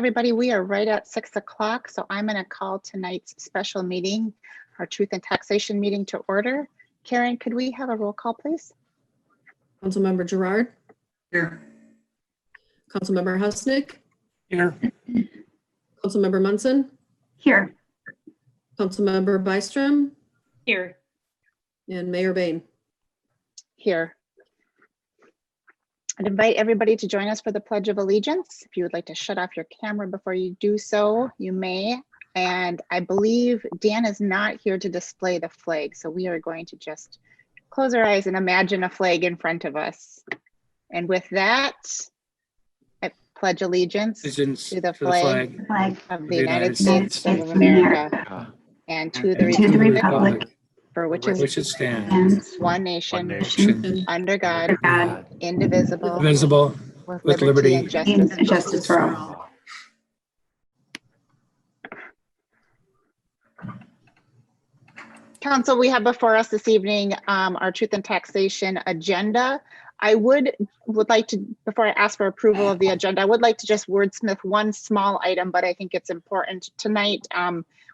everybody. We are right at 6 o'clock, so I'm going to call tonight's special meeting, our Truth and Taxation meeting, to order. Karen, could we have a roll call, please? Councilmember Gerard. Here. Councilmember Husnick. Here. Councilmember Munson. Here. Councilmember Byström. Here. And Mayor Bain. Here. I'd invite everybody to join us for the Pledge of Allegiance. If you would like to shut off your camera before you do so, you may. And I believe Dan is not here to display the flag, so we are going to just close our eyes and imagine a flag in front of us. And with that, I pledge allegiance to the flag of the United States of America and to the republic for which it stands, one nation, under God, indivisible, with liberty and justice for all. Council, we have before us this evening our Truth and Taxation agenda. I would like to, before I ask for approval of the agenda, I would like to just wordsmith one small item, but I think it's important tonight.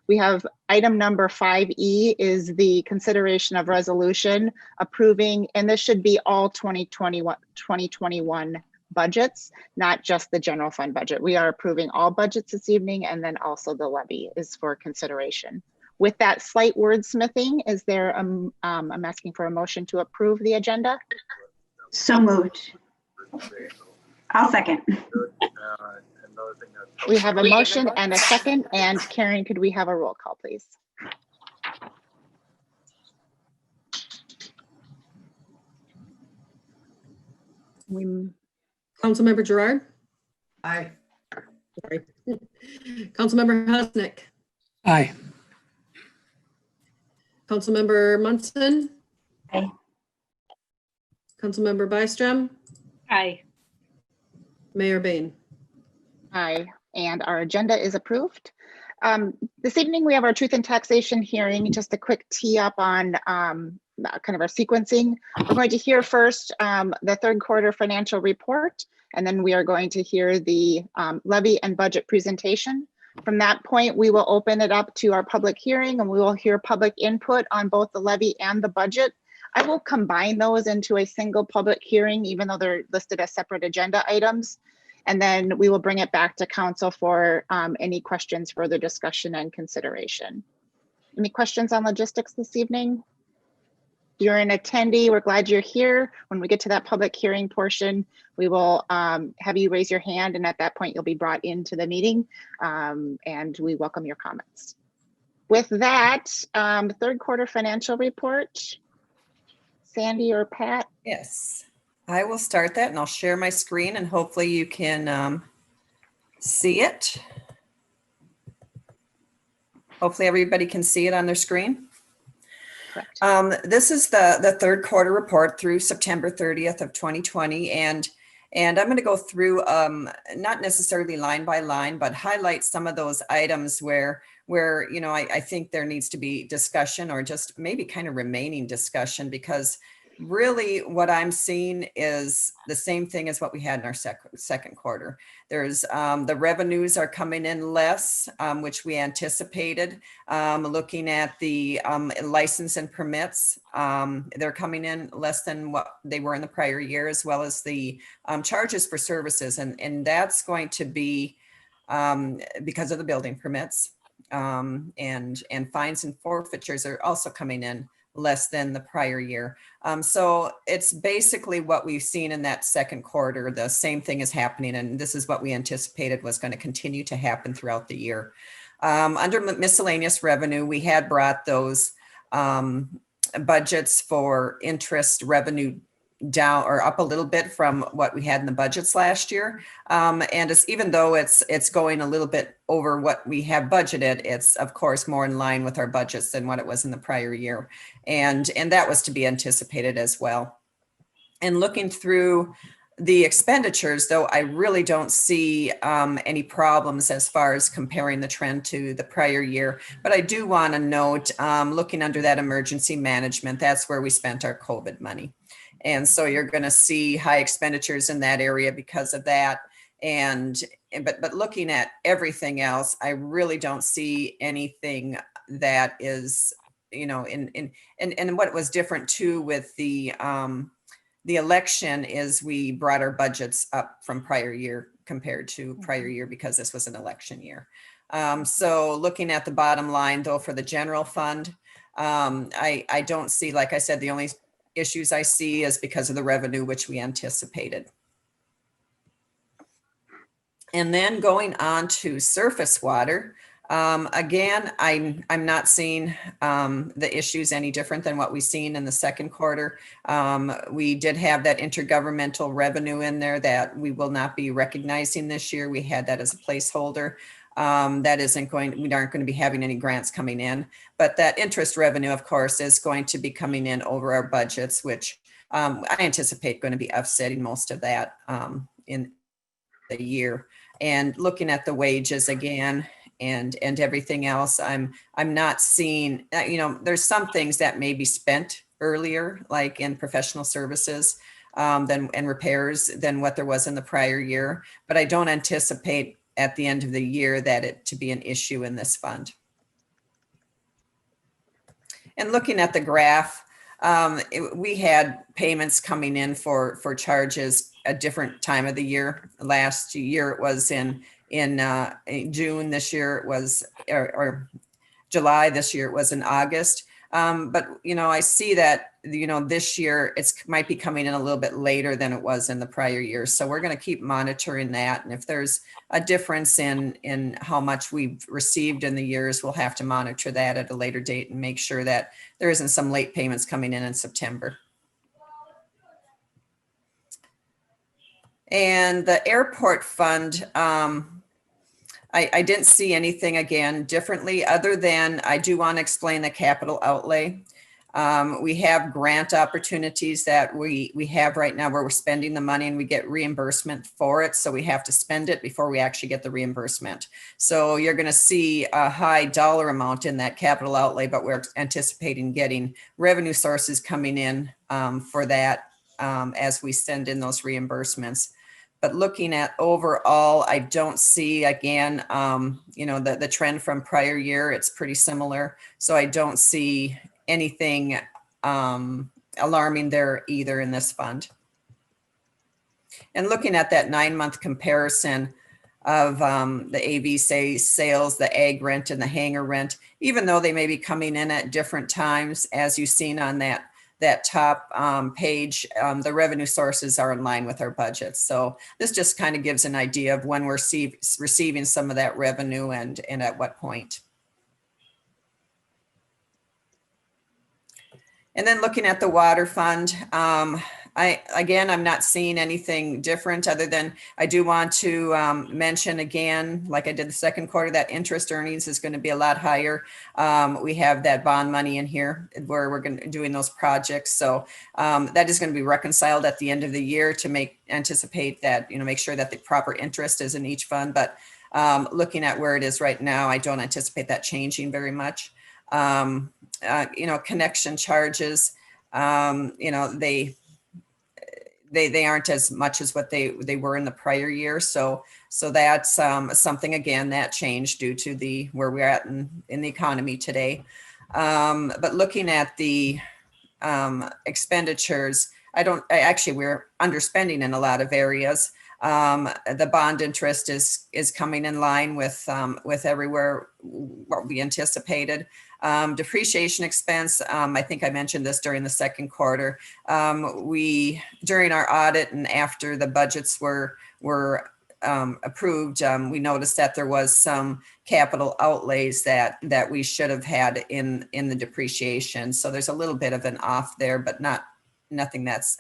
We have item number 5E is the consideration of resolution approving, and this should be all 2021 budgets, not just the general fund budget. We are approving all budgets this evening, and then also the levy is for consideration. With that slight wordsmithing, is there, I'm asking for a motion to approve the agenda? So moved. I'll second. We have a motion and a second, and Karen, could we have a roll call, please? Councilmember Gerard. Aye. Sorry. Councilmember Husnick. Aye. Councilmember Munson. Aye. Councilmember Byström. Aye. Mayor Bain. Aye, and our agenda is approved. This evening we have our Truth and Taxation hearing. Just a quick tee up on kind of our sequencing. We're going to hear first the third quarter financial report, and then we are going to hear the levy and budget presentation. From that point, we will open it up to our public hearing, and we will hear public input on both the levy and the budget. I will combine those into a single public hearing, even though they're listed as separate agenda items. And then we will bring it back to council for any questions, further discussion and consideration. Any questions on logistics this evening? If you're an attendee, we're glad you're here. When we get to that public hearing portion, we will have you raise your hand, and at that point you'll be brought into the meeting, and we welcome your comments. With that, third quarter financial report, Sandy or Pat? Yes, I will start that, and I'll share my screen, and hopefully you can see it. Hopefully everybody can see it on their screen. Correct. This is the third quarter report through September 30th of 2020, and I'm going to go through not necessarily line by line, but highlight some of those items where you know I think there needs to be discussion, or just maybe kind of remaining discussion, because really what I'm seeing is the same thing as what we had in our second quarter. There's the revenues are coming in less, which we anticipated. Looking at the license and permits, they're coming in less than what they were in the prior year, as well as the charges for services. And that's going to be because of the building permits, and fines and forfeitures are also coming in less than the prior year. So it's basically what we've seen in that second quarter. The same thing is happening, and this is what we anticipated was going to continue to happen throughout the year. Under miscellaneous revenue, we had brought those budgets for interest revenue down or up a little bit from what we had in the budgets last year. And it's, even though it's going a little bit over what we have budgeted, it's of course more in line with our budgets than what it was in the prior year. And that was to be anticipated as well. And looking through the expenditures, though, I really don't see any problems as far as comparing the trend to the prior year. But I do want to note, looking under that emergency management, that's where we spent our COVID money. And so you're going to see high expenditures in that area because of that. And but looking at everything else, I really don't see anything that is, and what was different too with the election is we brought our budgets up from prior year compared to prior year because this was an election year. So looking at the bottom line though, for the general fund, I don't see, like I said, the only issues I see is because of the revenue, which we anticipated. And then going on to surface water, again, I'm not seeing the issues any different than what we've seen in the second quarter. We did have that intergovernmental revenue in there that we will not be recognizing this year. We had that as a placeholder. That isn't going, we aren't going to be having any grants coming in, but that interest revenue, of course, is going to be coming in over our budgets, which I anticipate going to be offsetting most of that in the year. And looking at the wages again and everything else, I'm not seeing, there's some things that may be spent earlier, like in professional services and repairs than what there was in the prior year, but I don't anticipate at the end of the year that it to be an issue in this fund. And looking at the graph, we had payments coming in for charges a different time of the year. Last year it was in June. This year it was or July. This year it was in August. But I see that this year might be coming in a little bit later than it was in the prior year. So we're going to keep monitoring that, and if there's a difference in how much we've received in the years, we'll have to monitor that at a later date and make sure that there isn't some late payments coming in September. And the airport fund, I didn't see anything again differently, other than I do want to explain the capital outlay. We have grant opportunities that we have right now where we're spending the money and we get reimbursement for it. So we have to spend it before we actually get the reimbursement. So you're going to see a high dollar amount in that capital outlay, but we're anticipating getting revenue sources coming in for that as we send in those reimbursements. But looking at overall, I don't see, again, the trend from prior year, it's pretty similar. So I don't see anything alarming there either in this fund. And looking at that 9-month comparison of the AV sales, the ag rent and the hangar rent, even though they may be coming in at different times, as you've seen on that top page, the revenue sources are in line with our budget. So this just kind of gives an idea of when we're receiving some of that revenue and at what point. And then looking at the water fund, I'm not seeing anything different, other than I do want to mention again, like I did the second quarter, that interest earnings is going to be a lot higher. We have that bond money in here where we're doing those projects. So that is going to be reconciled at the end of the year to anticipate that, make sure that the proper interest is in each fund. But looking at where it is right now, I don't anticipate that changing very much. Connection charges, they aren't as much as what they were in the prior year. So that's something, again, that changed due to where we're at in the economy today. But looking at the expenditures, we're underspending in a lot of areas. The bond interest is coming in line with everywhere what we anticipated. Depreciation expense, I think I mentioned this during the second quarter. During our audit and after the budgets were approved, we noticed that there was some capital outlays that we should have had in the depreciation. So there's a little bit of an off there, but nothing that's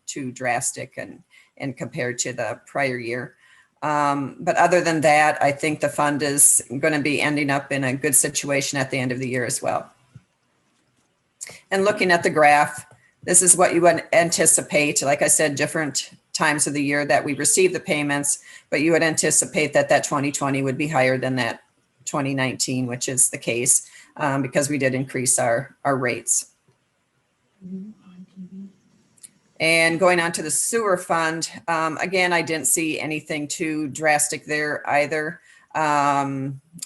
too drastic and compared to the prior year. But other than that, I think the fund is going to be ending up in a good situation at the end of the year as well. And looking at the graph, this is what you would anticipate. Like I said, different times of the year that we receive the payments, but you would anticipate that 2020 would be higher than that 2019, which is the case because we did increase our rates. And going on to the sewer fund, again, I didn't see anything too drastic there either.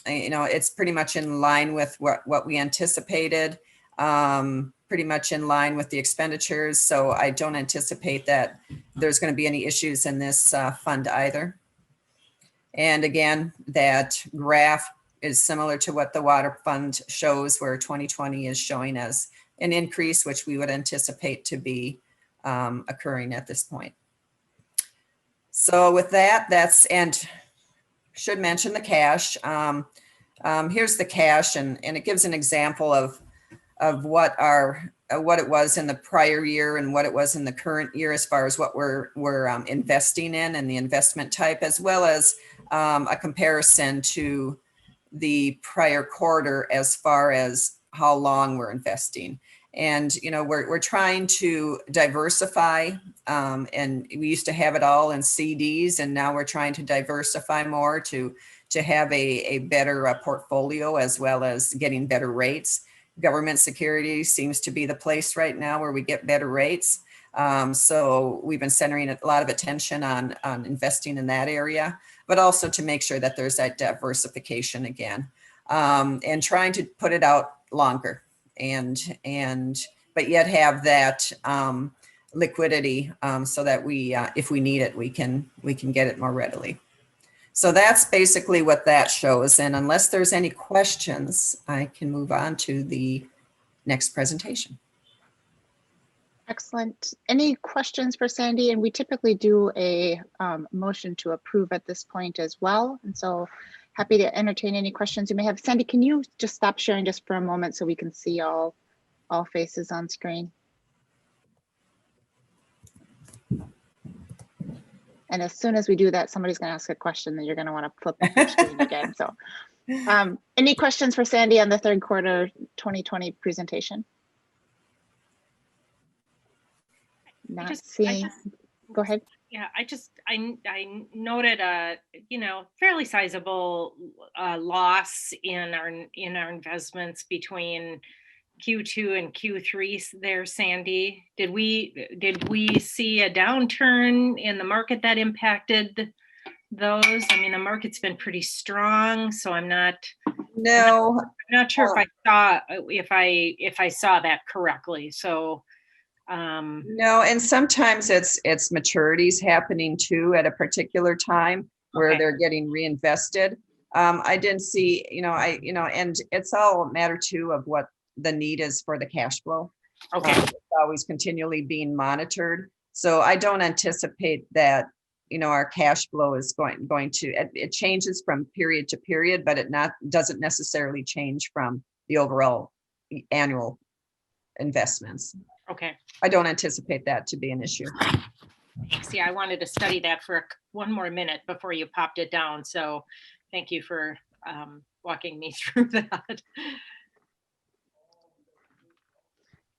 It's pretty much in line with what we anticipated, pretty much in line with the expenditures. So I don't anticipate that there's going to be any issues in this fund either. And again, that graph is similar to what the water fund shows, where 2020 is showing as an increase, which we would anticipate to be occurring at this point. So with that, and should mention the cash. Here's the cash, and it gives an example of what it was in the prior year and what it was in the current year as far as what we're investing in and the investment type, as well as a comparison to the prior quarter as far as how long we're investing. And, we're trying to diversify, and we used to have it all in CDs, and now we're trying to diversify more to have a better portfolio, as well as getting better rates. Government securities seems to be the place right now where we get better rates. So we've been centering a lot of attention on investing in that area, but also to make sure that there's that diversification again, and trying to put it out longer. But yet have that liquidity, so that we, if we need it, we can get it more readily. So that's basically what that shows. And unless there's any questions, I can move on to the next presentation. Excellent. Any questions for Sandy? And we typically do a motion to approve at this point as well. And so happy to entertain any questions you may have. Sandy, can you just stop sharing just for a moment so we can see all faces on screen? And as soon as we do that, somebody's going to ask a question that you're going to want to flip the screen again. So any questions for Sandy on the third quarter 2020 presentation? Not seeing. Go ahead. Yeah, I noted a fairly sizable loss in our investments between Q2 and Q3 there, Sandy. Did we see a downturn in the market that impacted those? I mean, the market's been pretty strong, so I'm not sure if I saw that correctly. So no, and sometimes it's maturities happening too at a particular time where Okay. they're getting reinvested. I didn't see, and it's all a matter too of what the need is for the cash flow. Okay. It's always continually being monitored. So I don't anticipate that, our cash flow is going to, it changes from period to period, but it doesn't necessarily change from the overall annual investments. Okay. I don't anticipate that to be an issue. Thanks. Yeah, I wanted to study that for one more minute before you popped it down. So thank you for walking me through that.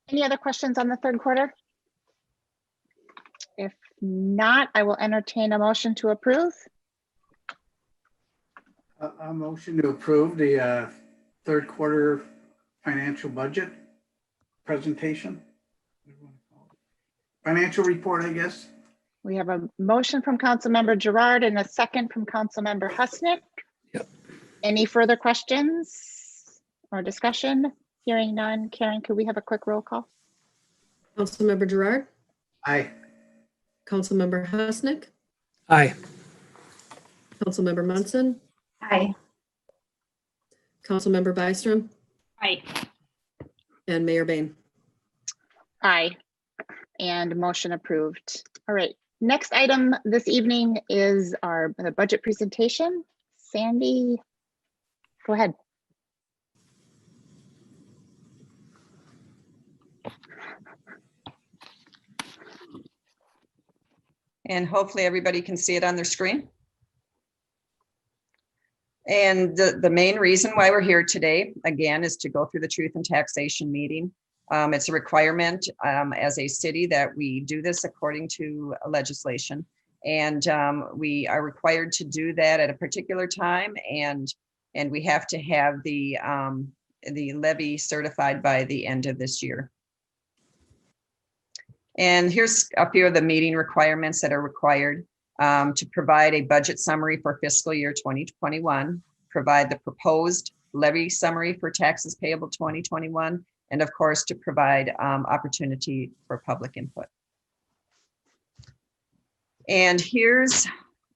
Any other questions on the third quarter? If not, I will entertain a motion to approve. A motion to approve the third quarter financial budget presentation. Financial report, I guess. We have a motion from Councilmember Gerard and a second from Councilmember Husnick. Yep. Any further questions or discussion? Hearing none. Karen, could we have a quick roll call? Councilmember Gerard, Aye. Councilmember Husnick, Aye. Councilmember Munson, Aye. Councilmember Byström, Aye. and Mayor Bain. Aye. And motion approved. All right. Next item this evening is the budget presentation. Sandy, go ahead. And hopefully everybody can see it on their screen. And the main reason why we're here today, again, is to go through the truth and taxation meeting. It's a requirement as a city that we do this according to legislation. And we are required to do that at a particular time. And we have to have the levy certified by the end of this year. And here's a few of the meeting requirements that are required. To provide a budget summary for fiscal year 2021, provide the proposed levy summary for taxes payable 2021, and of course, to provide opportunity for public input. And here's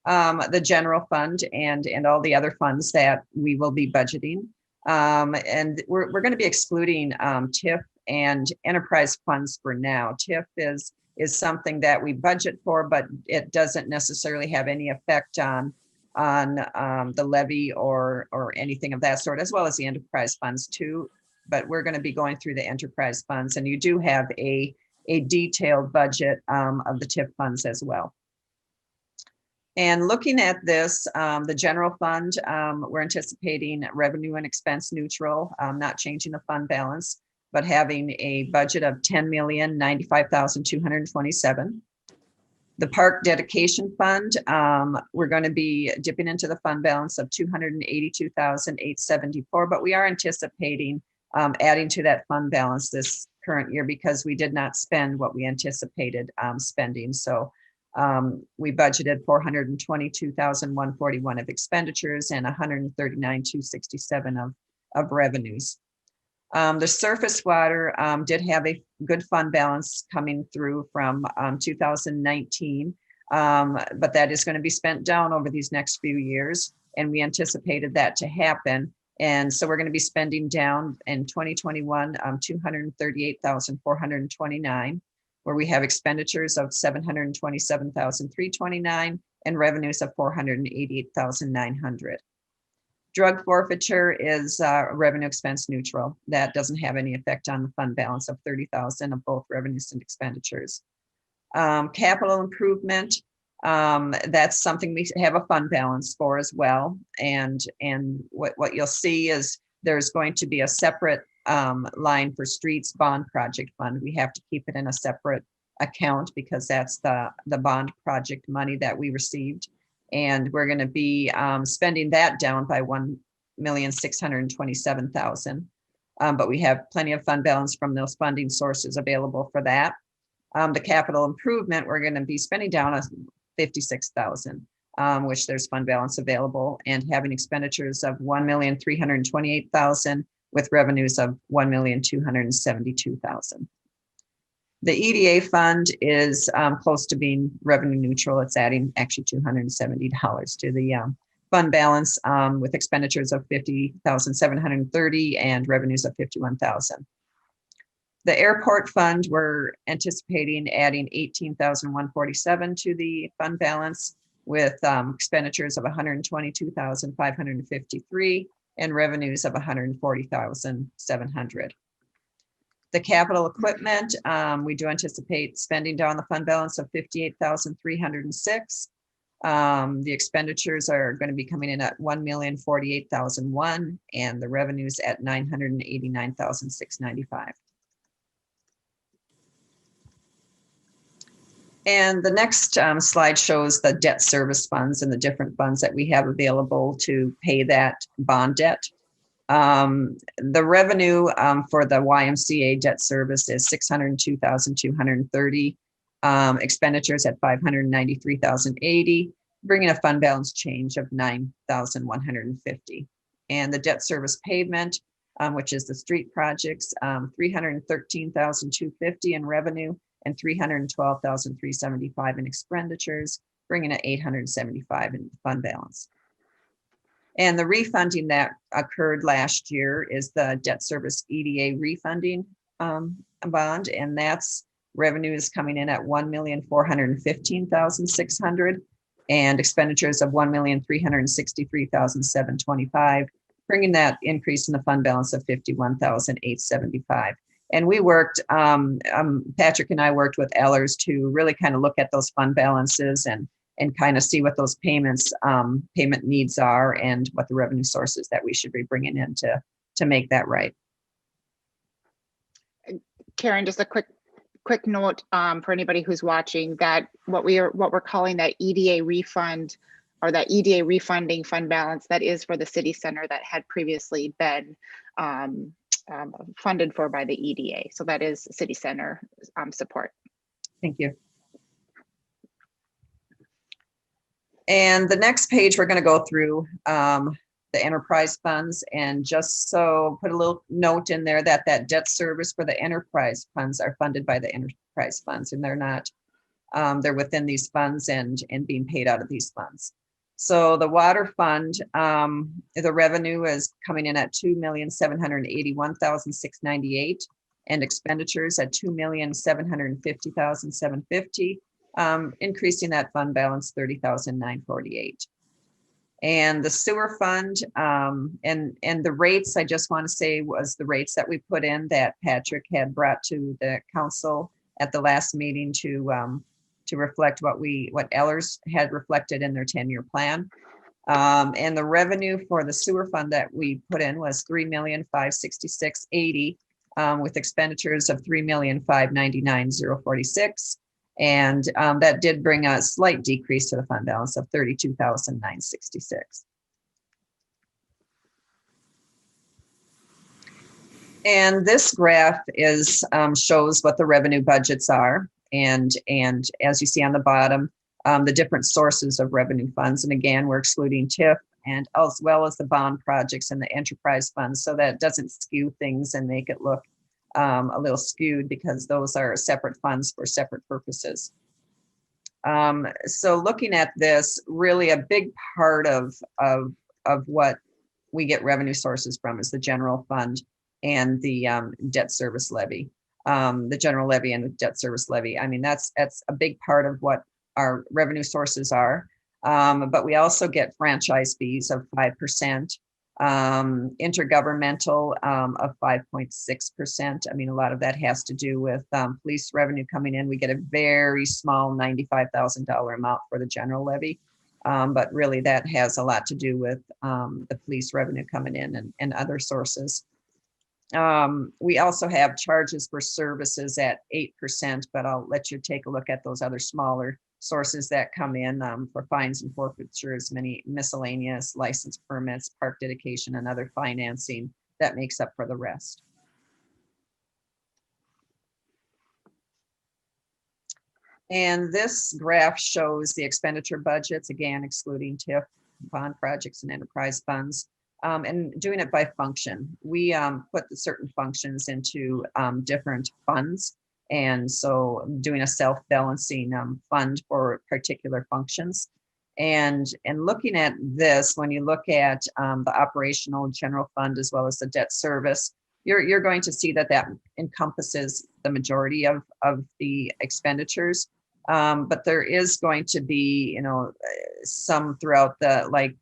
the general fund and all the other funds that we will be budgeting. And we're going to be excluding TIF and enterprise funds for now. TIF is something that we budget for, but it doesn't necessarily have any effect on the levy or anything of that sort, as well as the enterprise funds too. But we're going to be going through the enterprise funds, and you do have a detailed budget of the TIF funds as well. And looking at this, the general fund, we're anticipating revenue and expense neutral, not changing the fund balance, but having a budget of $10,095,227. The park dedication fund, we're going to be dipping into the fund balance of $282,874, but we are anticipating adding to that fund balance this current year because we did not spend what we anticipated spending. So we budgeted $422,141 of expenditures and $139,267 of revenues. The surface water did have a good fund balance coming through from 2019, but that is going to be spent down over these next few years, and we anticipated that to happen. And so we're going to be spending down in 2021 $238,429, where we have expenditures of $727,329 and revenues of $488,900. Drug forfeiture is revenue expense neutral. That doesn't have any effect on the fund balance of $30,000 of both revenues and expenditures. Capital improvement, that's something we have a fund balance for as well. And what you'll see is there's going to be a separate line for streets bond project fund. We have to keep it in a separate account because that's the bond project money that we received. And we're going to be spending that down by $1,627,000. But we have plenty of fund balance from those funding sources available for that. The capital improvement, we're going to be spending down $56,000, which there's fund balance available, and having expenditures of $1,328,000 with revenues of $1,272,000. The EDA fund is close to being revenue neutral. It's adding actually $270 to the fund balance with expenditures of $50,730 and revenues of $51,000. The airport fund, we're anticipating adding $18,147 to the fund balance with expenditures of $122,553 and revenues of $140,700. The capital equipment, we do anticipate spending down the fund balance of $58,306. The expenditures are going to be coming in at $1,048,001 and the revenues at $989,695. And the next slide shows the debt service funds and the different funds that we have available to pay that bond debt. The revenue for the YMCA debt service is $602,230, expenditures at $593,080, bringing a fund balance change of $9,150. And the debt service pavement, which is the street projects, $313,250 in revenue and $312,375 in expenditures, bringing it $875 in fund balance. And the refunding that occurred last year is the debt service EDA refunding bond, and that's revenue is coming in at $1,415,600 and expenditures of $1,363,725, bringing that increase in the fund balance of $51,875. And we worked, Patrick and I worked with Ellers to really kind of look at those fund balances and kind of see what those payment needs are and what the revenue sources that we should be bringing in to make that right. Karen, just a quick note for anybody who's watching, that what we're calling that EDA refund or that EDA refunding fund balance, that is for the city center that had previously been funded for by the EDA. So that is city center support. Thank you. And the next page, we're going to go through the enterprise funds, and just so put a little note in there that debt service for the enterprise funds are funded by the enterprise funds, and they're not, they're within these funds and being paid out of these funds. So the water fund, the revenue is coming in at $2,781,698, and expenditures at $2,750,750, increasing that fund balance $30,948. And the sewer fund, and the rates, I just want to say, was the rates that we put in that Patrick had brought to the council at the last meeting to reflect what Ellers had reflected in their 10-year plan. And the revenue for the sewer fund that we put in was $3,566,080, with expenditures of $3,599,046. And that did bring a slight decrease to the fund balance of $32,966. And this graph is shows what the revenue budgets are. And as you see on the bottom, the different sources of revenue funds. And again, we're excluding TIF and as well as the bond projects and the enterprise funds, so that it doesn't skew things and make it look a little skewed, because those are separate funds for separate purposes. So looking at this, really a big part of what we get revenue sources from is the general fund and the debt service levy. The general levy and the debt service levy. I mean, that's a big part of what our revenue sources are. But we also get franchise fees of 5%. Intergovernmental of 5.6%. I mean, a lot of that has to do with police revenue coming in. We get a very small $95,000 amount for the general levy, but really that has a lot to do with the police revenue coming in and other sources. We also have charges for services at 8%, but I'll let you take a look at those other smaller sources that come in for fines and forfeitures, many miscellaneous license permits, park dedication, and other financing that makes up for the rest. And this graph shows the expenditure budgets, again, excluding TIF, bond projects, and enterprise funds, and doing it by function. We put the certain functions into different funds. And so doing a self-balancing fund for particular functions. And looking at this, when you look at the operational general fund as well as the debt service, you're going to see that encompasses the majority of the expenditures. But there is going to be, some throughout the, like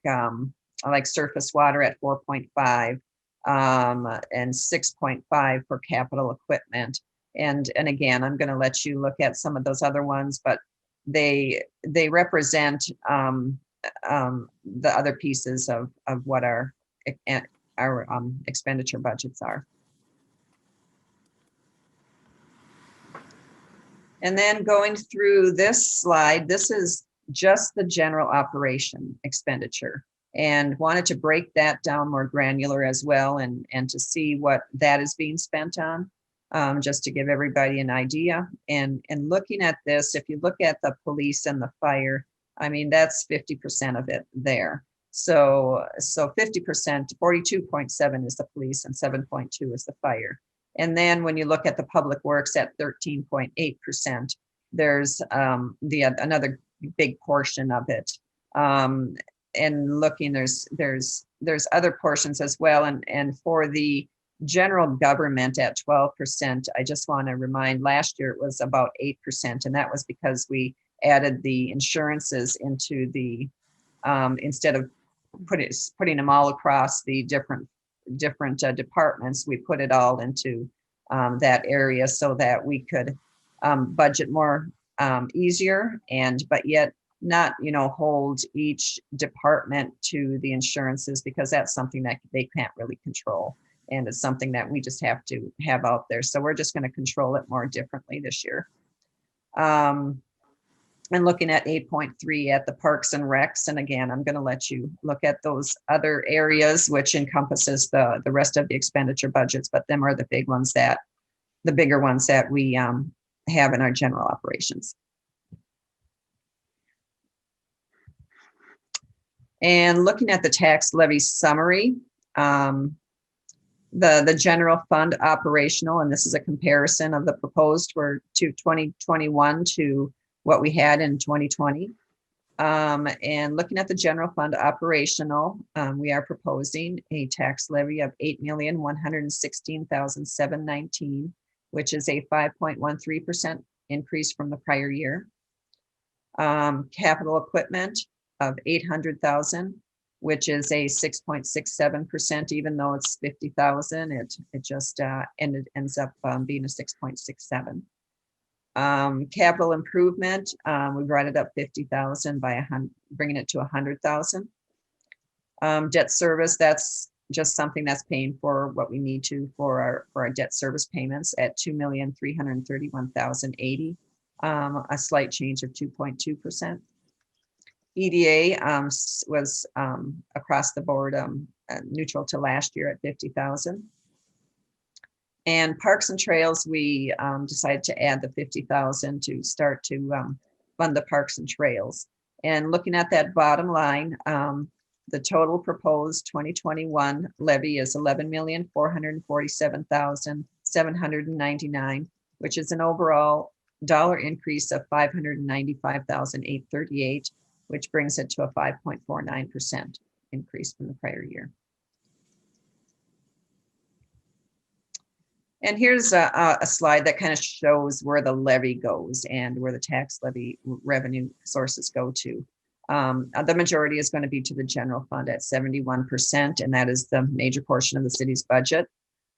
surface water at 4.5 and 6.5 for capital equipment. And again, I'm going to let you look at some of those other ones, but they represent the other pieces of what our expenditure budgets are. And then going through this slide, this is just the general operation expenditure, and wanted to break that down more granular as well, and to see what that is being spent on. Just to give everybody an idea. And looking at this, if you look at the police and the fire, I mean, that's 50% of it there. So 50%, 42.7 is the police and 7.2 is the fire. And then when you look at the public works at 13.8%, there's another big portion of it. And looking, there's other portions as well. And for the general government at 12%, I just want to remind, last year it was about 8%, and that was because we added the insurances into the, instead of putting them all across the different departments, we put it all into that area so that we could budget more easier, but yet not, hold each department to the insurances, because that's something that they can't really control. And it's something that we just have to have out there. So we're just going to control it more differently this year. And looking at 8.3 at the parks and recs. And again, I'm going to let you look at those other areas, which encompasses the rest of the expenditure budgets, but them are the bigger ones that we have in our general operations. And looking at the tax levy summary, the general fund operational, and this is a comparison of the proposed for 2021 to what we had in 2020. And looking at the general fund operational, we are proposing a tax levy of $8,116,719, which is a 5.13% increase from the prior year. Capital equipment of $800,000, which is a 6.67%, even though it's $50,000, it just ends up being a 6.67. Capital improvement, we brought it up 50,000 by bringing it to 100,000. Debt service, that's just something that's paying for what we need to for our debt service payments at 2,331,080, a slight change of 2.2%. EDA was across the board neutral to last year at 50,000. And parks and trails, we decided to add the 50,000 to start to fund the parks and trails. And looking at that bottom line, the total proposed 2021 levy is $11,447,799, which is an overall dollar increase of $595,838, which brings it to a 5.49% increase from the prior year. And here's a slide that kind of shows where the levy goes and where the tax levy revenue sources go to. The majority is going to be to the general fund at 71%, and that is the major portion of the city's budget.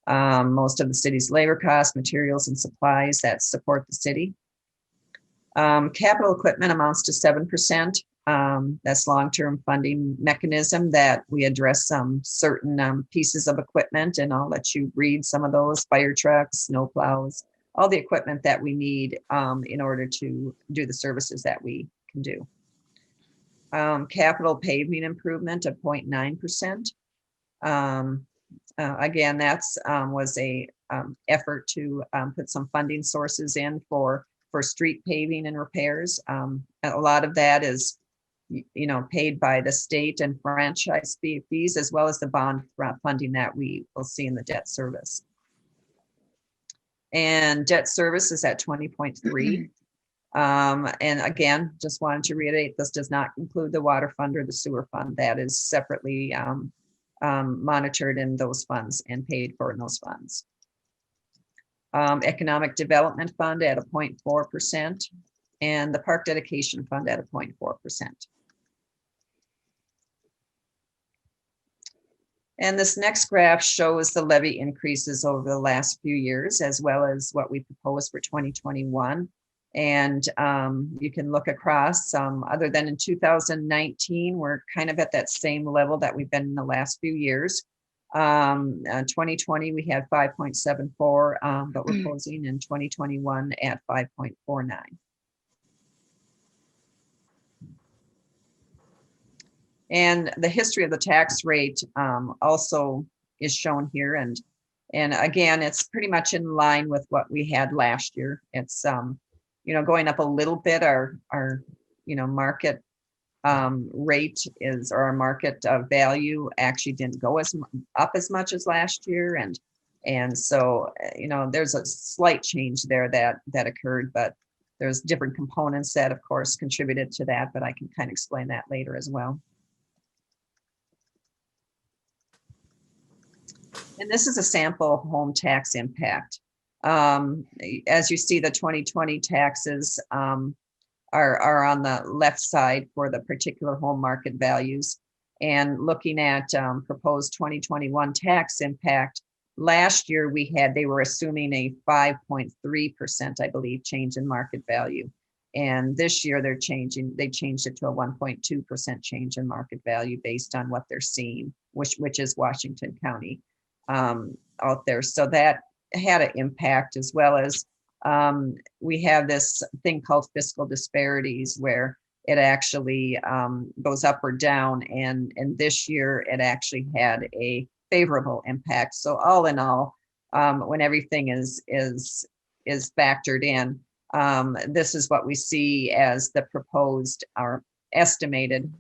Most of the city's labor costs, materials, and supplies that support the city. Capital equipment amounts to 7%. That's long-term funding mechanism that we address some certain pieces of equipment, and I'll let you read some of those: fire trucks, snow plows, all the equipment that we need in order to do the services that we can do. Capital paving improvement of 0.9%. Again, that's was a effort to put some funding sources in for street paving and repairs. A lot of that is paid by the state and franchise fees, as well as the bond funding that we will see in the debt service. And debt service is at 20.3. And again, just wanted to reiterate, this does not include the water fund or the sewer fund. That is separately monitored in those funds and paid for in those funds. Economic Development Fund at a 0.4%, and the Park Dedication Fund at a 0.4%. And this next graph shows the levy increases over the last few years, as well as what we proposed for 2021. And you can look across, other than in 2019, we're kind of at that same level that we've been in the last few years. 2020, we had 5.74, but we're closing in 2021 at 5.49. And the history of the tax rate also is shown here. And again, it's pretty much in line with what we had last year. It's, going up a little bit. Our market rate is, or our market value actually didn't go up as much as last year. And so, there's a slight change there that occurred, but there's different components that of course contributed to that, but I can kind of explain that later as well. And this is a sample home tax impact. As you see, the 2020 taxes are on the left side for the particular home market values. And looking at proposed 2021 tax impact, last year they were assuming a 5.3%, I believe, change in market value. And this year they changed it to a 1.2% change in market value based on what they're seeing, which is Washington County out there. So that had an impact, as well as we have this thing called fiscal disparities, where it actually goes up or down, and this year it actually had a favorable impact. So all in all, when everything is factored in, This is what we see as the proposed or estimated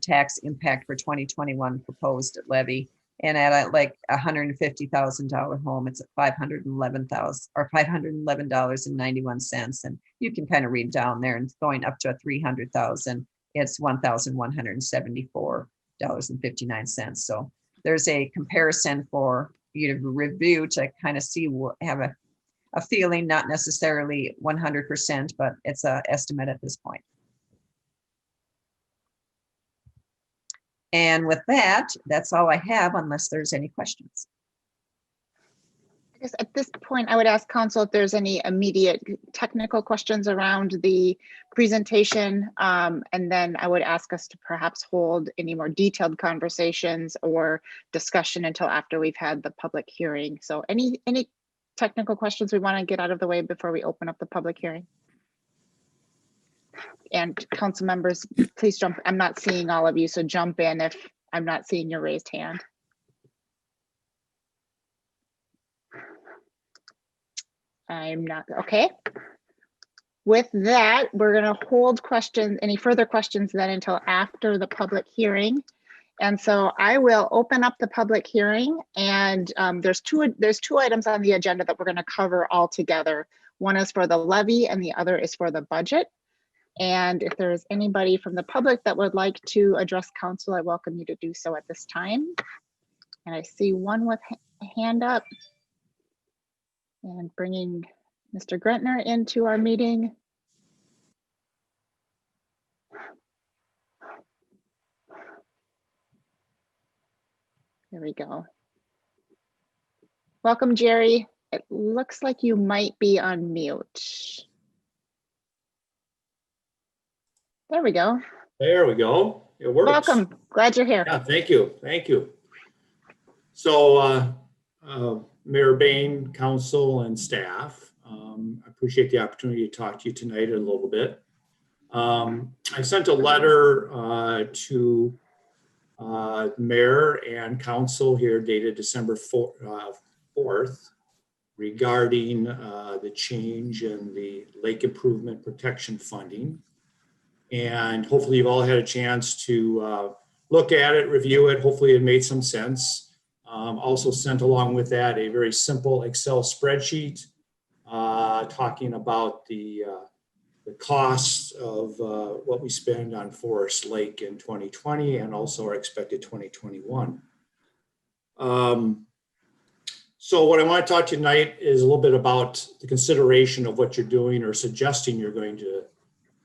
tax impact for 2021 proposed levy. And at like $150,000 home, it's at $511,000 or $511.91. And you can kind of read down there, and going up to a 300,000, it's $1,174.59. So there's a comparison for you to review to kind of see, have a feeling, not necessarily 100%, but it's an estimate at this point. And with that, that's all I have, unless there's any questions. I guess at this point, I would ask council if there's any immediate technical questions around the presentation. And then I would ask us to perhaps hold any more detailed conversations or discussion until after we've had the public hearing. So any technical questions we want to get out of the way before we open up the public hearing? And council members, please jump. I'm not seeing all of you, so jump in if I'm not seeing your raised hand. I'm not, okay. With that, we're going to hold questions, any further questions then until after the public hearing. And so I will open up the public hearing, and there's two items on the agenda that we're going to cover all together. One is for the levy and the other is for the budget. And if there is anybody from the public that would like to address council, I welcome you to do so at this time. And I see one with a hand up. And bringing Mr. Grentner into our meeting. There we go. Welcome, Jerry. It looks like you might be on mute. There we go. There we go. It works. Welcome. Glad you're here. Yeah, thank you. Thank you. So, Mayor Bain, council, and staff, I appreciate the opportunity to talk to you tonight a little bit. I sent a letter to mayor and council here dated December 4th regarding the change in the lake improvement protection funding. And hopefully you've all had a chance to look at it, review it. Hopefully it made some sense. Also sent along with that a very simple Excel spreadsheet talking about the costs of what we spend on Forest Lake in 2020 and also our expected 2021. So what I want to talk to you tonight is a little bit about the consideration of what you're doing or suggesting you're going to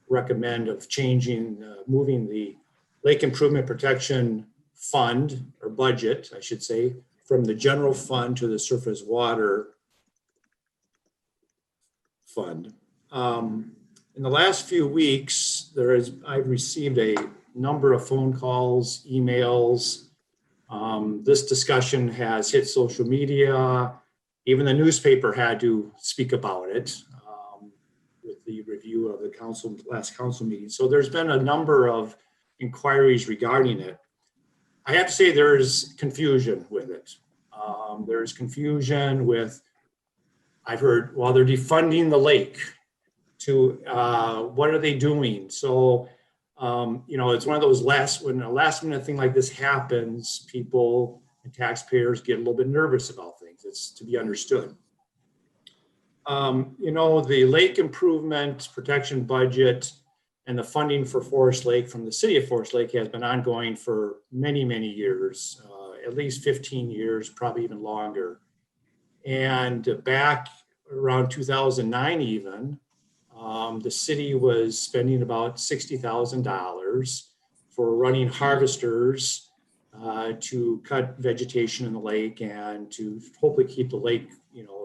recommend of changing, moving the Lake Improvement Protection Fund or budget, I should say, from the general fund to the surface water fund. In the last few weeks, I've received a number of phone calls, emails. This discussion has hit social media. Even the newspaper had to speak about it with the review of the last council meeting. So there's been a number of inquiries regarding it. I have to say there's confusion with it. There's confusion with, I've heard, well, they're defunding the lake to what are they doing? So, it's one of those when a last minute thing like this happens, people and taxpayers get a little bit nervous about things. It's to be understood. The lake improvement protection budget and the funding for Forest Lake from the city of Forest Lake has been ongoing for many, many years, at least 15 years, probably even longer. And back around 2009 even, the city was spending about $60,000 for running harvesters to cut vegetation in the lake and to hopefully keep the lake,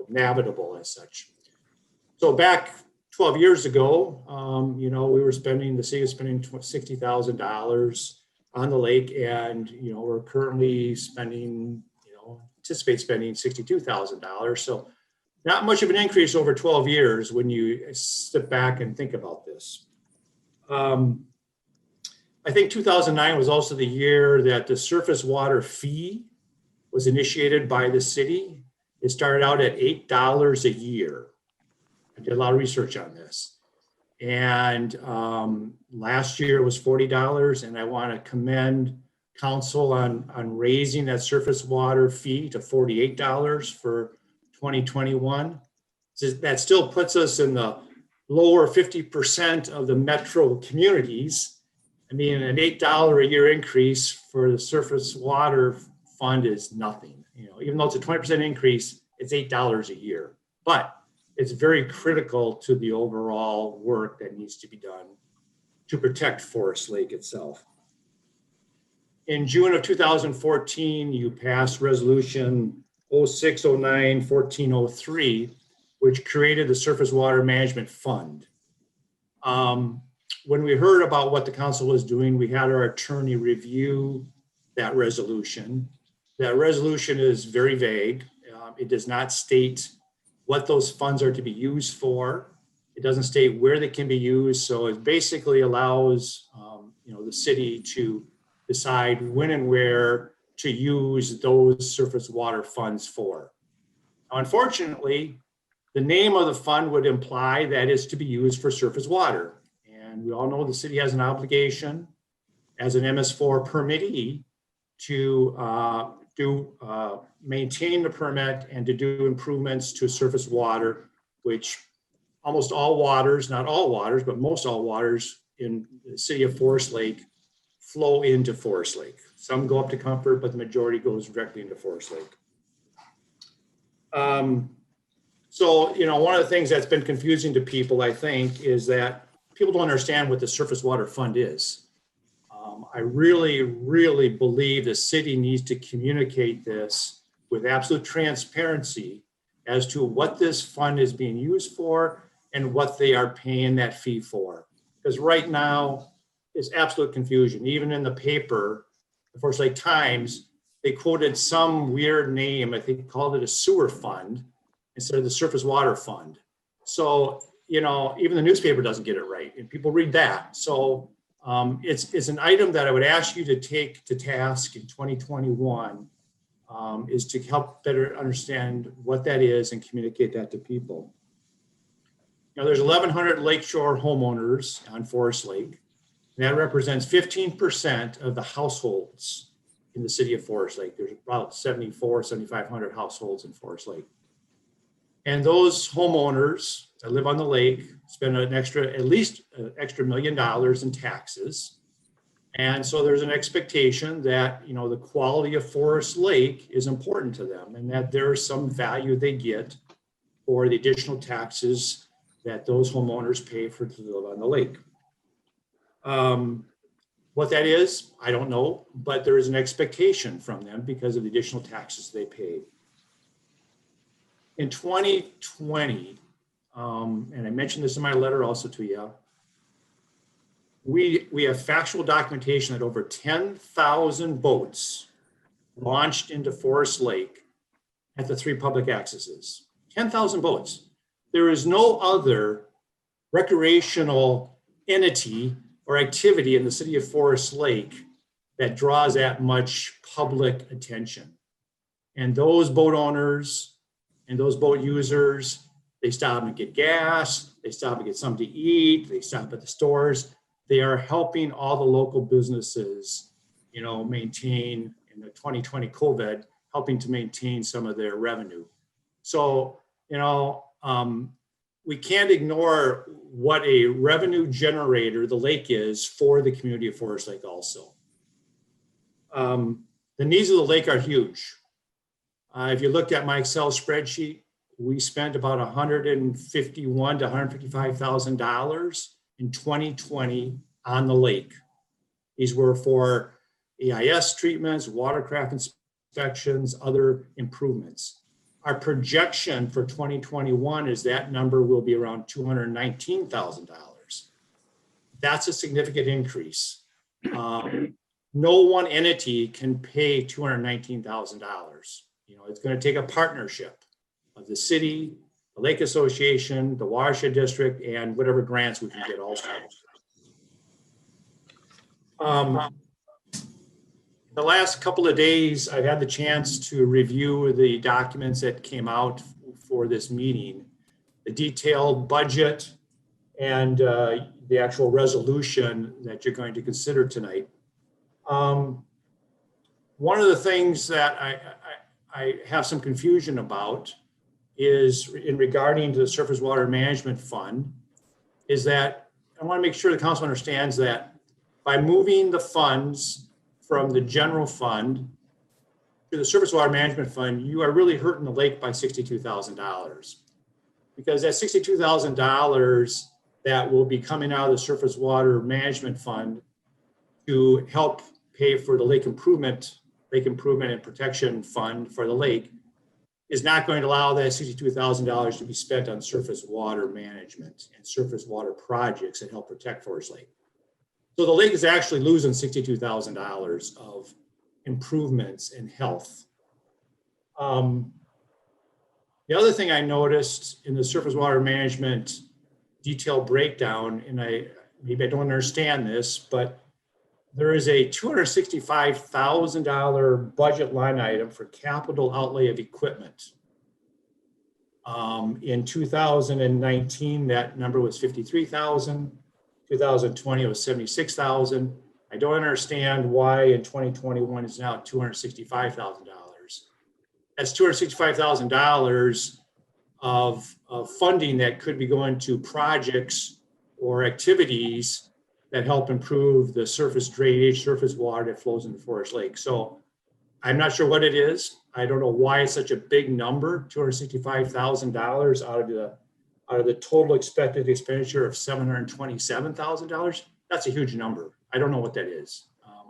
navigable as such. So back 12 years ago, the city was spending $60,000 on the lake, and we're currently spending, anticipate spending $62,000. So not much of an increase over 12 years when you step back and think about this. I think 2009 was also the year that the surface water fee was initiated by the city. It started out at $8 a year. I did a lot of research on this. And last year it was $40, and I want to commend council on raising that surface water fee to $48 for 2021. So that still puts us in the lower 50% of the metro communities. I mean, an $8 a year increase for the surface water fund is nothing. You know, even though it's a 20% increase, it's $8 a year. But it's very critical to the overall work that needs to be done to protect Forest Lake itself. In June of 2014, you passed Resolution 0609-1403, which created the Surface Water Management Fund. When we heard about what the council was doing, we had our attorney review that resolution. That resolution is very vague. It does not state what those funds are to be used for. It doesn't state where they can be used. So it basically allows the city to decide when and where to use those surface water funds for. Unfortunately, the name of the fund would imply that it's to be used for surface water. And we all know the city has an obligation as an MS4 permittee to maintain the permit and to do improvements to surface water, which almost all waters, not all waters, but most all waters in the city of Forest Lake flow into Forest Lake. Some go up to Comfort, but the majority goes directly into Forest Lake. So, one of the things that's been confusing to people, I think, is that people don't understand what the surface water fund is. I really, really believe the city needs to communicate this with absolute transparency as to what this fund is being used for and what they are paying that fee for. Because right now, it's absolute confusion. Even in the paper, the Forest Lake Times, they quoted some weird name. I think called it a sewer fund instead of the surface water fund. So, even the newspaper doesn't get it right, and people read that. So it's an item that I would ask you to take to task in 2021, is to help better understand what that is and communicate that to people. There's 1,100 lakeshore homeowners on Forest Lake. And that represents 15% of the households in the city of Forest Lake. There's about 7,500 households in Forest Lake. And those homeowners that live on the lake spend at least an extra $1 million in taxes. And so there's an expectation that, the quality of Forest Lake is important to them and that there's some value they get for the additional taxes that those homeowners pay to live on the lake. What that is, I don't know, but there is an expectation from them because of the additional taxes they pay. In 2020, and I mentioned this in my letter also to you, we have factual documentation that over 10,000 boats launched into Forest Lake at the 3 public accesses. 10,000 boats. There is no other recreational entity or activity in the city of Forest Lake that draws that much public attention. And those boat owners and those boat users, they stop and get gas, they stop and get something to eat, they stop at the stores. They are helping all the local businesses, maintain in the 2020 COVID, helping to maintain some of their revenue. So, we can't ignore what a revenue generator the lake is for the community of Forest Lake also. The needs of the lake are huge. If you looked at my Excel spreadsheet, we spent about $151,000 to $155,000 in 2020 on the lake. These were for EIS treatments, watercraft inspections, other improvements. Our projection for 2021 is that number will be around $219,000. That's a significant increase. No one entity can pay $219,000. It's going to take a partnership of the city, the Lake Association, the Watershed District, and whatever grants we can get also. The last couple of days, I've had the chance to review the documents that came out for this meeting. the detailed budget and the actual resolution that you're going to consider tonight. One of the things that I have some confusion about is in regarding to the Surface Water Management Fund, is that I want to make sure the council understands that by moving the funds from the general fund to the Surface Water Management Fund, you are really hurting the lake by $62,000. Because that $62,000 that will be coming out of the Surface Water Management Fund to help pay for the lake improvement and protection fund for the lake is not going to allow that $62,000 to be spent on surface water management and surface water projects that help protect Forest Lake. So the lake is actually losing $62,000 of improvements in health. The other thing I noticed in the surface water management detailed breakdown, and maybe I don't understand this, but there is a $265,000 budget line item for capital outlay of equipment. In 2019, that number was 53,000. 2020, it was 76,000. I don't understand why in 2021 it's now $265,000. That's $265,000 of funding that could be going to projects or activities that help improve the surface drainage, surface water that flows into Forest Lake. So I'm not sure what it is. I don't know why it's such a big number, $265,000 out of the total expected expenditure of $727,000. That's a huge number. I don't know what that is.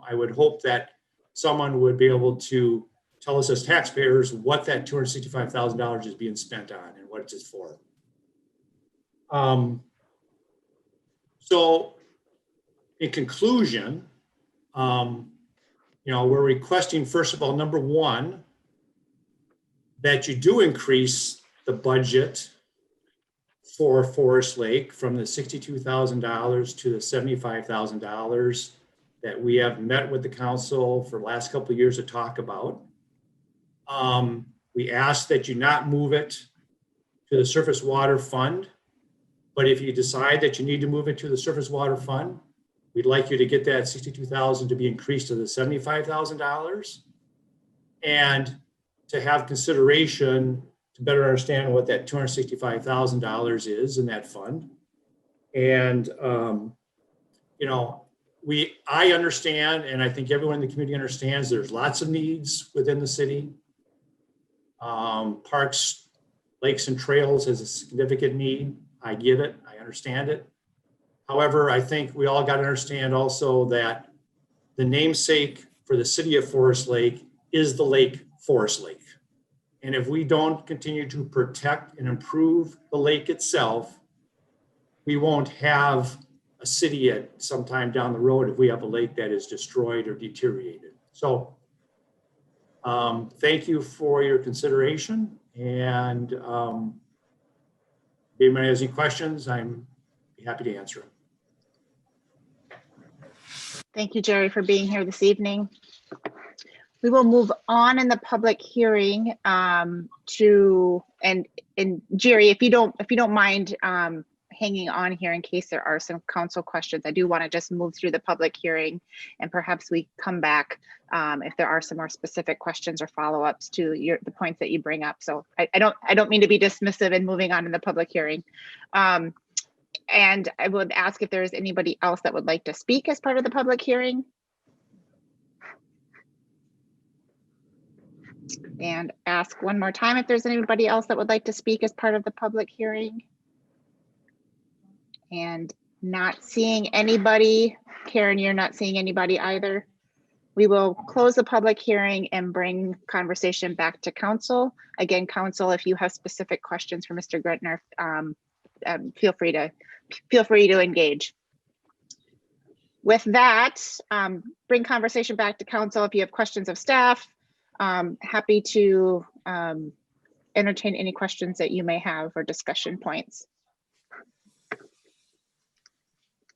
I would hope that someone would be able to tell us as taxpayers what that $265,000 is being spent on and what it's for. So in conclusion, we're requesting, first of all, number one, that you do increase the budget for Forest Lake from the $62,000 to the $75,000 that we have met with the council for the last couple of years to talk about. We ask that you not move it to the Surface Water Fund, but if you decide that you need to move it to the Surface Water Fund, we'd like you to get that $62,000 to be increased to the $75,000 and to have consideration to better understand what that $265,000 is in that fund. And, I understand, and I think everyone in the community understands there's lots of needs within the city. Parks, lakes, and trails is a significant need. I get it. I understand it. However, I think we all got to understand also that the namesake for the city of Forest Lake is the lake, Forest Lake. And if we don't continue to protect and improve the lake itself, we won't have a city at some time down the road if we have a lake that is destroyed or deteriorated. So thank you for your consideration. And if anybody has any questions, I'm happy to answer them. Thank you, Jerry, for being here this evening. We will move on in the public hearing and Jerry, if you don't mind hanging on here in case there are some council questions, I do want to just move through the public hearing and perhaps we come back if there are some more specific questions or follow-ups to the points that you bring up. So I don't mean to be dismissive in moving on in the public hearing. And I would ask if there is anybody else that would like to speak as part of the public hearing. And ask one more time if there's anybody else that would like to speak as part of the public hearing. And not seeing anybody. Karen, you're not seeing anybody either. We will close the public hearing and bring conversation back to council. Again, council, if you have specific questions for Mr. Gretner, feel free to engage. With that, bring conversation back to council. If you have questions of staff, happy to entertain any questions that you may have or discussion points.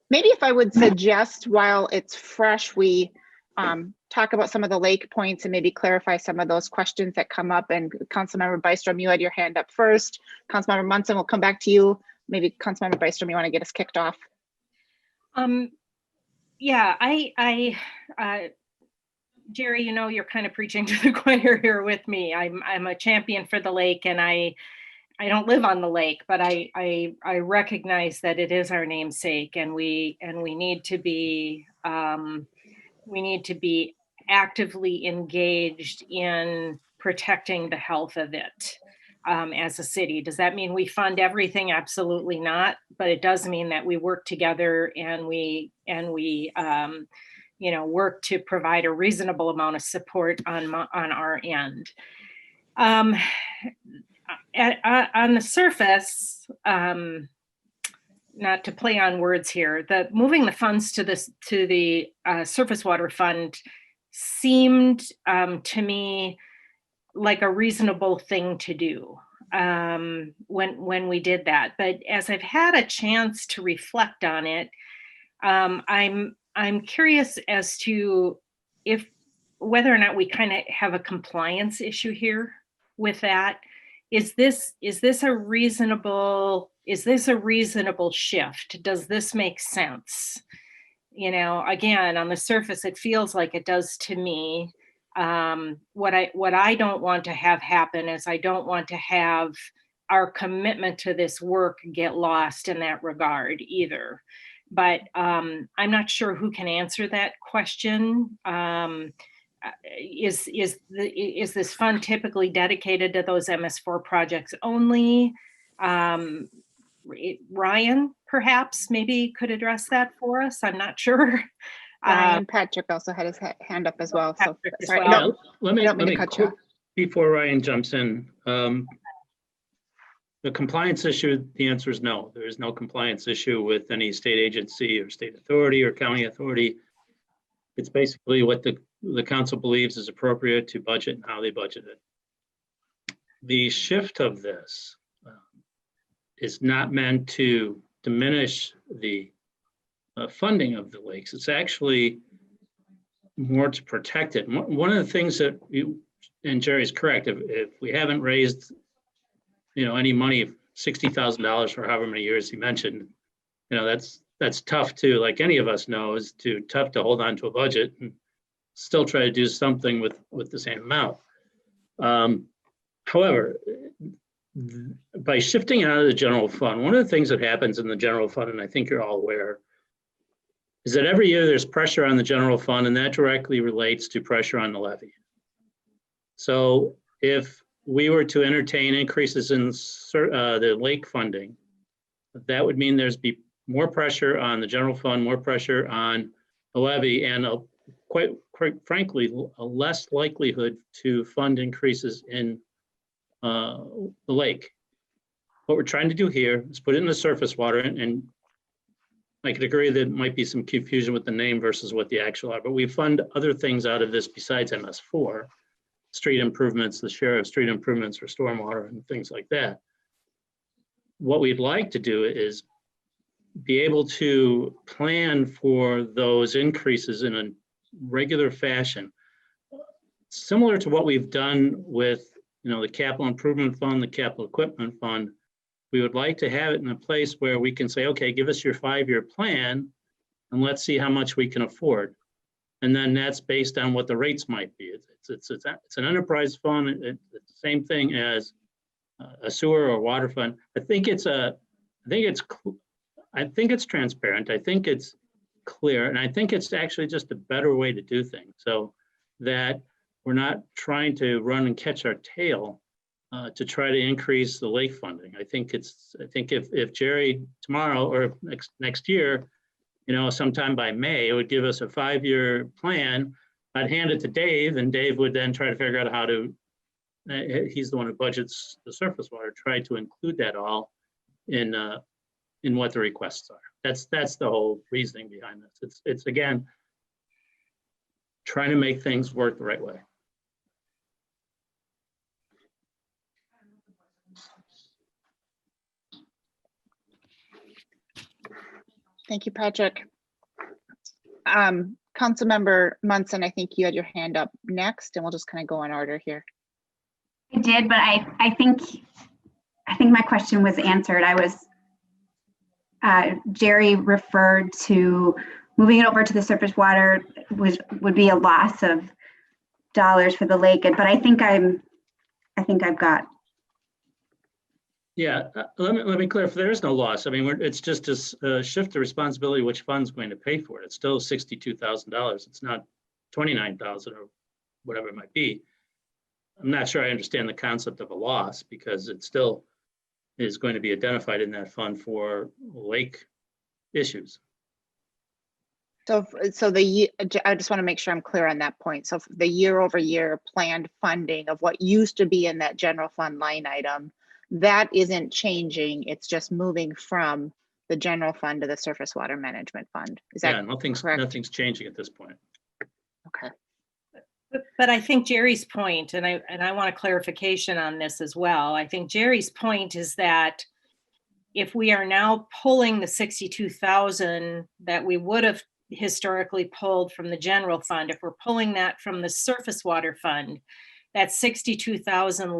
Maybe if I would suggest while it's fresh, we talk about some of the lake points and maybe clarify some of those questions that come up. And Councilmember Byström, you had your hand up first. Councilmember Munson, we'll come back to you. Maybe Councilmember Byström, you want to get us kicked off? Yeah, Jerry, you know, you're kind of preaching to the choir here with me. I'm a champion for the lake, and I don't live on the lake, but I recognize that it is our namesake, and we need to be actively engaged in protecting the health of it as a city. Does that mean we fund everything? Absolutely not. But it does mean that we work together and we work to provide a reasonable amount of support on our end. On the surface, not to play on words here, moving the funds to the surface water fund seemed to me like a reasonable thing to do when we did that. But as I've had a chance to reflect on it, I'm curious as to whether or not we kind of have a compliance issue here with that. Is this a reasonable shift? Does this make sense? You know, again, on the surface, it feels like it does to me. What I don't want to have happen is I don't want to have our commitment to this work get lost in that regard either. But I'm not sure who can answer that question. Is this fund typically dedicated to those MS4 projects only? Ryan, perhaps, maybe could address that for us. I'm not sure. Ryan Patrick also had his hand up as well. So Patrick as sorry, well. no, Let I don't mean to me cut you off. before Ryan jumps in. The compliance issue, the answer is no. There is no compliance issue with any state agency or state authority or county authority. It's basically what the council believes is appropriate to budget and how they budget it. The shift of this is not meant to diminish the funding of the lakes. It's actually more to protect it. One of the things that and Jerry's correct, if we haven't raised any money, $60,000 for however many years he mentioned, that's tough to, like any of us know, is tough to hold on to a budget and still try to do something with the same amount. However, by shifting it out of the general fund, one of the things that happens in the general fund, and I think you're all aware, is that every year there's pressure on the general fund, and that directly relates to pressure on the levy. So if we were to entertain increases in the lake funding, that would mean there's be more pressure on the general fund, more pressure on the levy, and quite frankly, a less likelihood to fund increases in the lake. What we're trying to do here is put it in the surface water, and I could agree that might be some confusion with the name versus what the actual are, but we fund other things out of this besides MS4, street improvements, the share of street improvements for stormwater and things like that. What we'd like to do is be able to plan for those increases in a regular fashion, similar to what we've done with the capital improvement fund, the capital equipment fund. We would like to have it in a place where we can say, okay, give us your 5-year plan and let's see how much we can afford. And then that's based on what the rates might be. It's an enterprise fund. It's the same thing as a sewer or water fund. I think it's transparent. I think it's clear, and I think it's actually just a better way to do things, so that we're not trying to run and catch our tail to try to increase the lake funding. I think if Jerry tomorrow or next year, sometime by May, it would give us a 5-year plan. I'd hand it to Dave, and Dave would then try to figure out how to, he's the one who budgets the surface water, try to include that all in what the requests are. That's the whole reasoning behind this. It's again, trying to make things work the right way. Thank you, Patrick. Councilmember Munson, I think you had your hand up next, and we'll just kind of go in order here. I did, but I think my question was answered. I was Jerry referred to moving it over to the surface water would be a loss of dollars for the lake, but I think I've got. Yeah, let me clarify. There is no loss. I mean, it's just to shift the responsibility which fund's going to pay for it. It's still $62,000. It's not 29,000 or whatever it might be. I'm not sure I understand the concept of a loss because it still is going to be identified in that fund for lake issues. So I just want to make sure I'm clear on that point. So the year-over-year planned funding of what used to be in that general fund line item, that isn't changing. It's just moving from the general fund to the surface water management fund. Is that correct? Nothing's changing at this point. Okay. But I think Jerry's point, and I want a clarification on this as well. I think Jerry's point is that if we are now pulling the 62,000 that we would have historically pulled from the general fund, if we're pulling that from the surface water fund, that's 62,000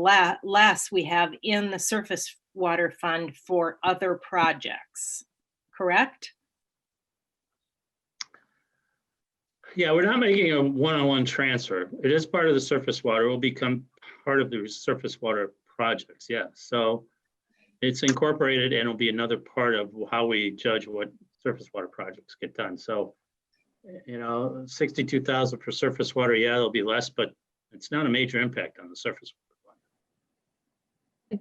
less we have in the surface water fund for other projects, correct? Yeah, we're not making a one-on-one transfer. It is part of the surface water. It will become part of the surface water projects, yeah. So it's incorporated and it'll be another part of how we judge what surface water projects get done. So, 62,000 for surface water, yeah, it'll be less, but it's not a major impact on the surface water fund.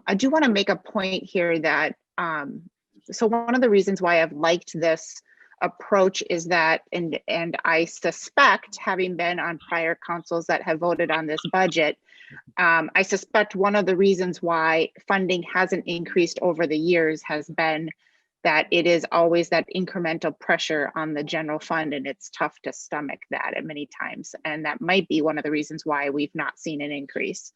I do want to make a point here that so one of the reasons why I've liked this approach is that, and I suspect, having been on prior councils that have voted on this budget, I suspect one of the reasons why funding hasn't increased over the years has been that it is always that incremental pressure on the general fund, and it's tough to stomach that at many times. And that might be one of the reasons why we've not seen an increase.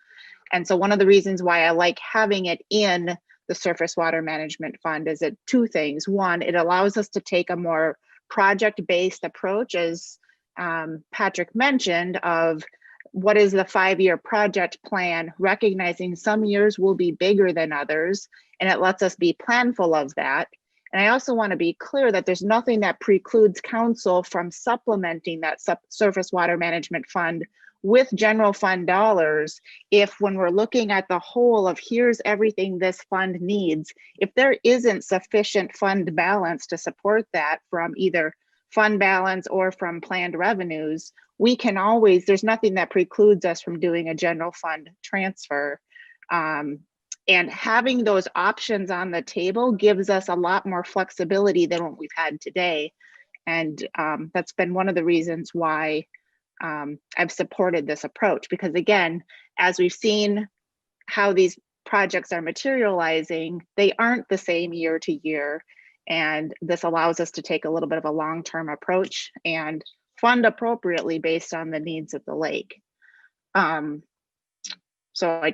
And so one of the reasons why I like having it in the surface water management fund is that two things. One, it allows us to take a more project-based approach, as Patrick mentioned, of what is the 5-year project plan, recognizing some years will be bigger than others, and it lets us be planful of that. And I also want to be clear that there's nothing that precludes council from supplementing that surface water management fund with general fund dollars if, when we're looking at the whole of here's everything this fund needs, if there isn't sufficient fund balance to support that from either fund balance or from planned revenues, we can always, there's nothing that precludes us from doing a general fund transfer. And having those options on the table gives us a lot more flexibility than what we've had today. And that's been one of the reasons why I've supported this approach, because again, as we've seen how these projects are materializing, they aren't the same year to year. And this allows us to take a little bit of a long-term approach and fund appropriately based on the needs of the lake. So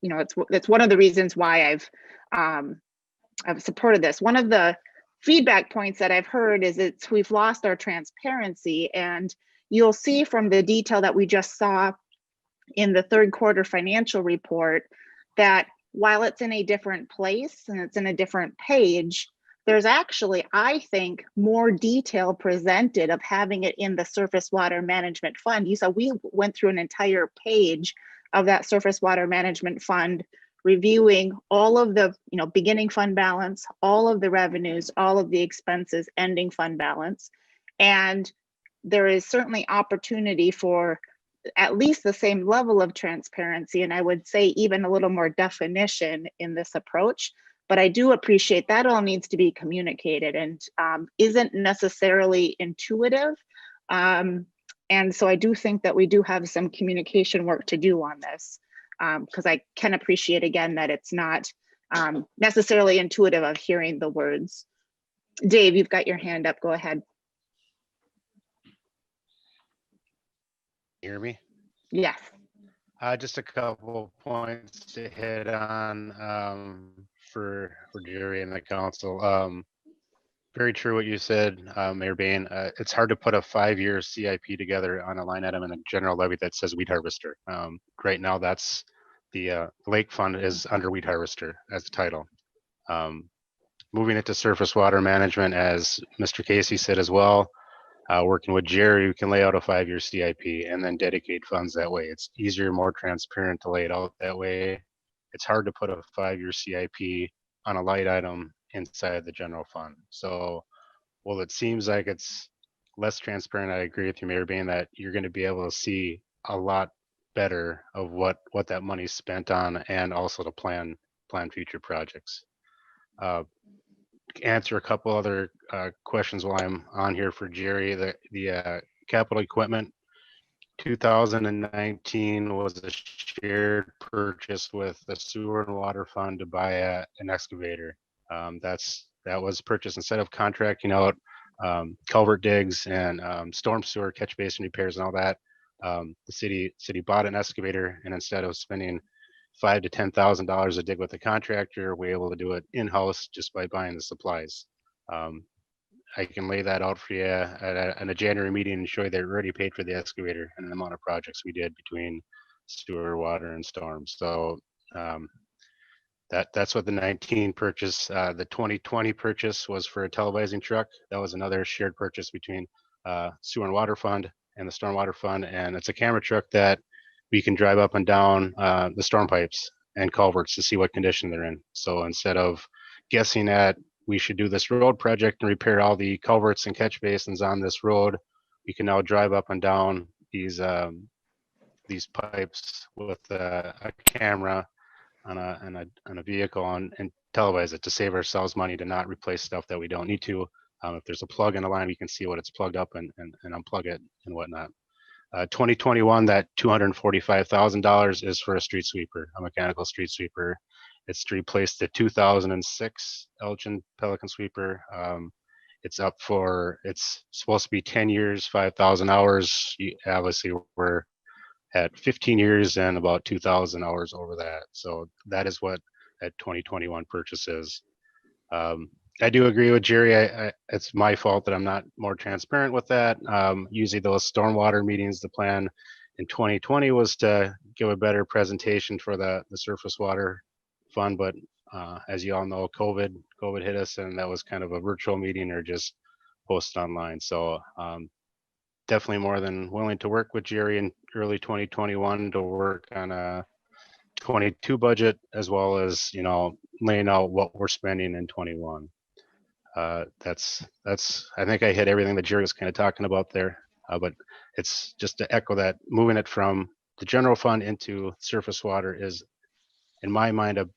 it's one of the reasons why I've supported this. One of the feedback points that I've heard is we've lost our transparency, and you'll see from the detail that we just saw in the third quarter financial report that while it's in a different place and it's in a different page, there's actually, I think, more detail presented of having it in the surface water management fund. You saw we went through an entire page of that surface water management fund, reviewing all of the beginning fund balance, all of the revenues, all of the expenses, ending fund balance. And there is certainly opportunity for at least the same level of transparency, and I would say even a little more definition in this approach. But I do appreciate that all needs to be communicated and isn't necessarily intuitive. And so I do think that we do have some communication work to do on this, because I can appreciate, again, that it's not necessarily intuitive of hearing the words. Dave, you've got your hand up. Go ahead. Hear me? Yes. Just a couple points to hit on for Jerry and the council. Very true what you said, Mayor Bain. It's hard to put a 5-year CIP together on a line item in a general levy that says weed harvester. Right now, that's the lake fund is under weed harvester as the title. Moving it to surface water management, as Mr. Casey said as well, working with Jerry, we can lay out a 5-year CIP and then dedicate funds that way. It's easier, more transparent to lay it out that way. It's hard to put a 5-year CIP on a light item inside the general fund. So, well, it seems like it's less transparent. I agree with you, Mayor Bain, that you're going to be able to see a lot better of what that money's spent on, and also to plan future projects. Answer a couple other questions while I'm on here for Jerry. The capital equipment 2019 was a shared purchase with the sewer and water fund to buy an excavator. That was purchased instead of contracting out culvert digs and storm sewer catch basin repairs and all that. The city bought an excavator, and instead of spending $5,000 to $10,000 a dig with a contractor, we're able to do it in-house just by buying the supplies. I can lay that out for you at a January meeting and show you they already paid for the excavator and the amount of projects we did between sewer, water, and storm. So that's what the 19 purchase. The 2020 purchase was for a televising truck. That was another shared purchase between sewer and water fund and the stormwater fund, and it's a camera truck that we can drive up and down the storm pipes and culverts to see what condition they're in. So instead of guessing at we should do this road project and repair all the culverts and catch basins on this road, we can now drive up and down these pipes with a camera on a vehicle and televise it to save ourselves money, to not replace stuff that we don't need to. If there's a plug in a line, we can see what it's plugged up and unplug it and whatnot. 2021, that $245,000 is for a street sweeper, a mechanical street sweeper. It's to replace the 2006 Elgin Pelican sweeper. It's supposed to be 10 years, 5,000 hours. Obviously, we're at 15 years and about 2,000 hours over that. So that is what that 2021 purchase is. I do agree with Jerry. It's my fault that I'm not more transparent with that. Usually those stormwater meetings, the plan in 2020 was to give a better presentation for the surface water fund, but as you all know, COVID hit us, and that was kind of a virtual meeting or just posted online. So definitely more than willing to work with Jerry in early 2021 to work on a 22 budget, as well as, laying out what we're spending in 21. That's I think I hit everything that Jerry was kind of talking about there, but it's just to echo that moving it from the general fund into surface water is, in my mind, a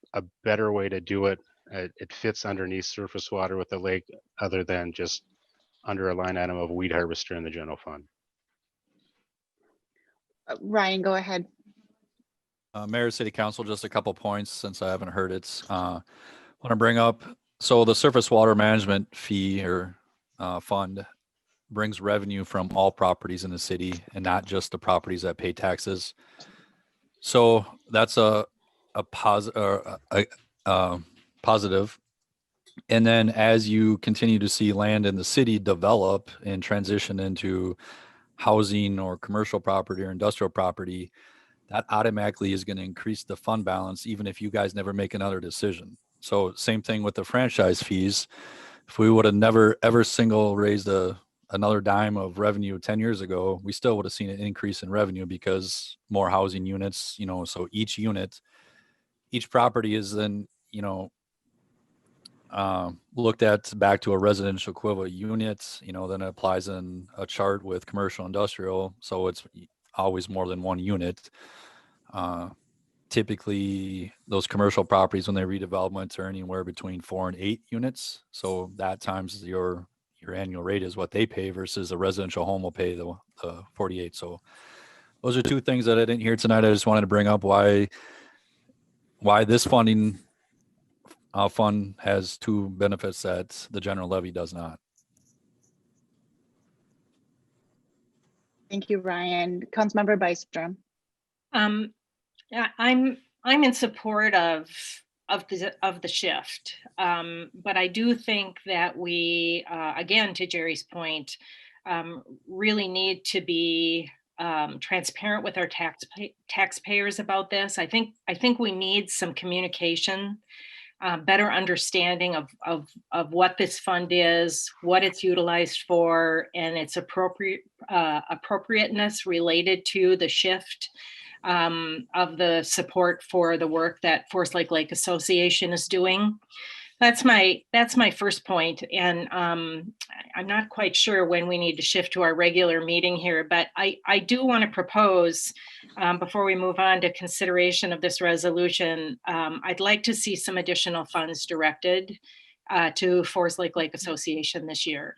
better way to do it. It fits underneath surface water with the lake, other than just under a line item of weed harvester in the general fund. Ryan, go ahead. Mayor, City Council, just a couple points since I haven't heard it. Want to bring up, so the surface water management fee or fund brings revenue from all properties in the city and not just the properties that pay taxes. So that's a positive. And then as you continue to see land in the city develop and transition into housing or commercial property or industrial property, that automatically is going to increase the fund balance, even if you guys never make another decision. So same thing with the franchise fees. If we would have never ever raised another dime of revenue 10 years ago, we still would have seen an increase in revenue because more housing units, so each property is then, looked at back to a residential equivalent unit, then it applies in a chart with commercial industrial. So it's always more than one unit. Typically those commercial properties, when they redevelopments, are anywhere between 4 and 8 units. So that times your annual rate is what they pay versus a residential home will pay the 48. So those are two things that I didn't hear tonight. I just wanted to bring up why this funding fund has two benefits that the general levy does not. Thank you, Ryan. Councilmember Byström. Yeah, I'm in support of the shift. But I do think that we, again, to Jerry's point, really need to be transparent with our taxpayers about this. I think we need some communication, better understanding of what this fund is, what it's utilized for, and its appropriateness related to the shift of the support for the work that Forest Lake Association is doing. That's my first point. And I'm not quite sure when we need to shift to our regular meeting here, but I do want to propose, before we move on to consideration of this resolution, I'd like to see some additional funds directed to Forest Lake Association this year.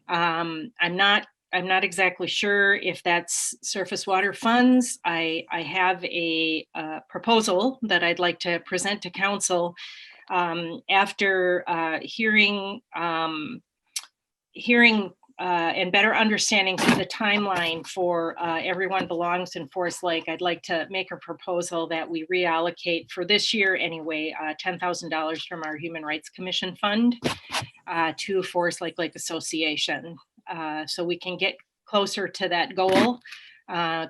I'm not exactly sure if that's surface water funds. I have a proposal that I'd like to present to council after hearing and better understanding the timeline for Everyone Belongs in Forest Lake. I'd like to make a proposal that we reallocate for this year anyway, $10,000 from our Human Rights Commission fund to Forest Lake Association. So we can get closer to that goal,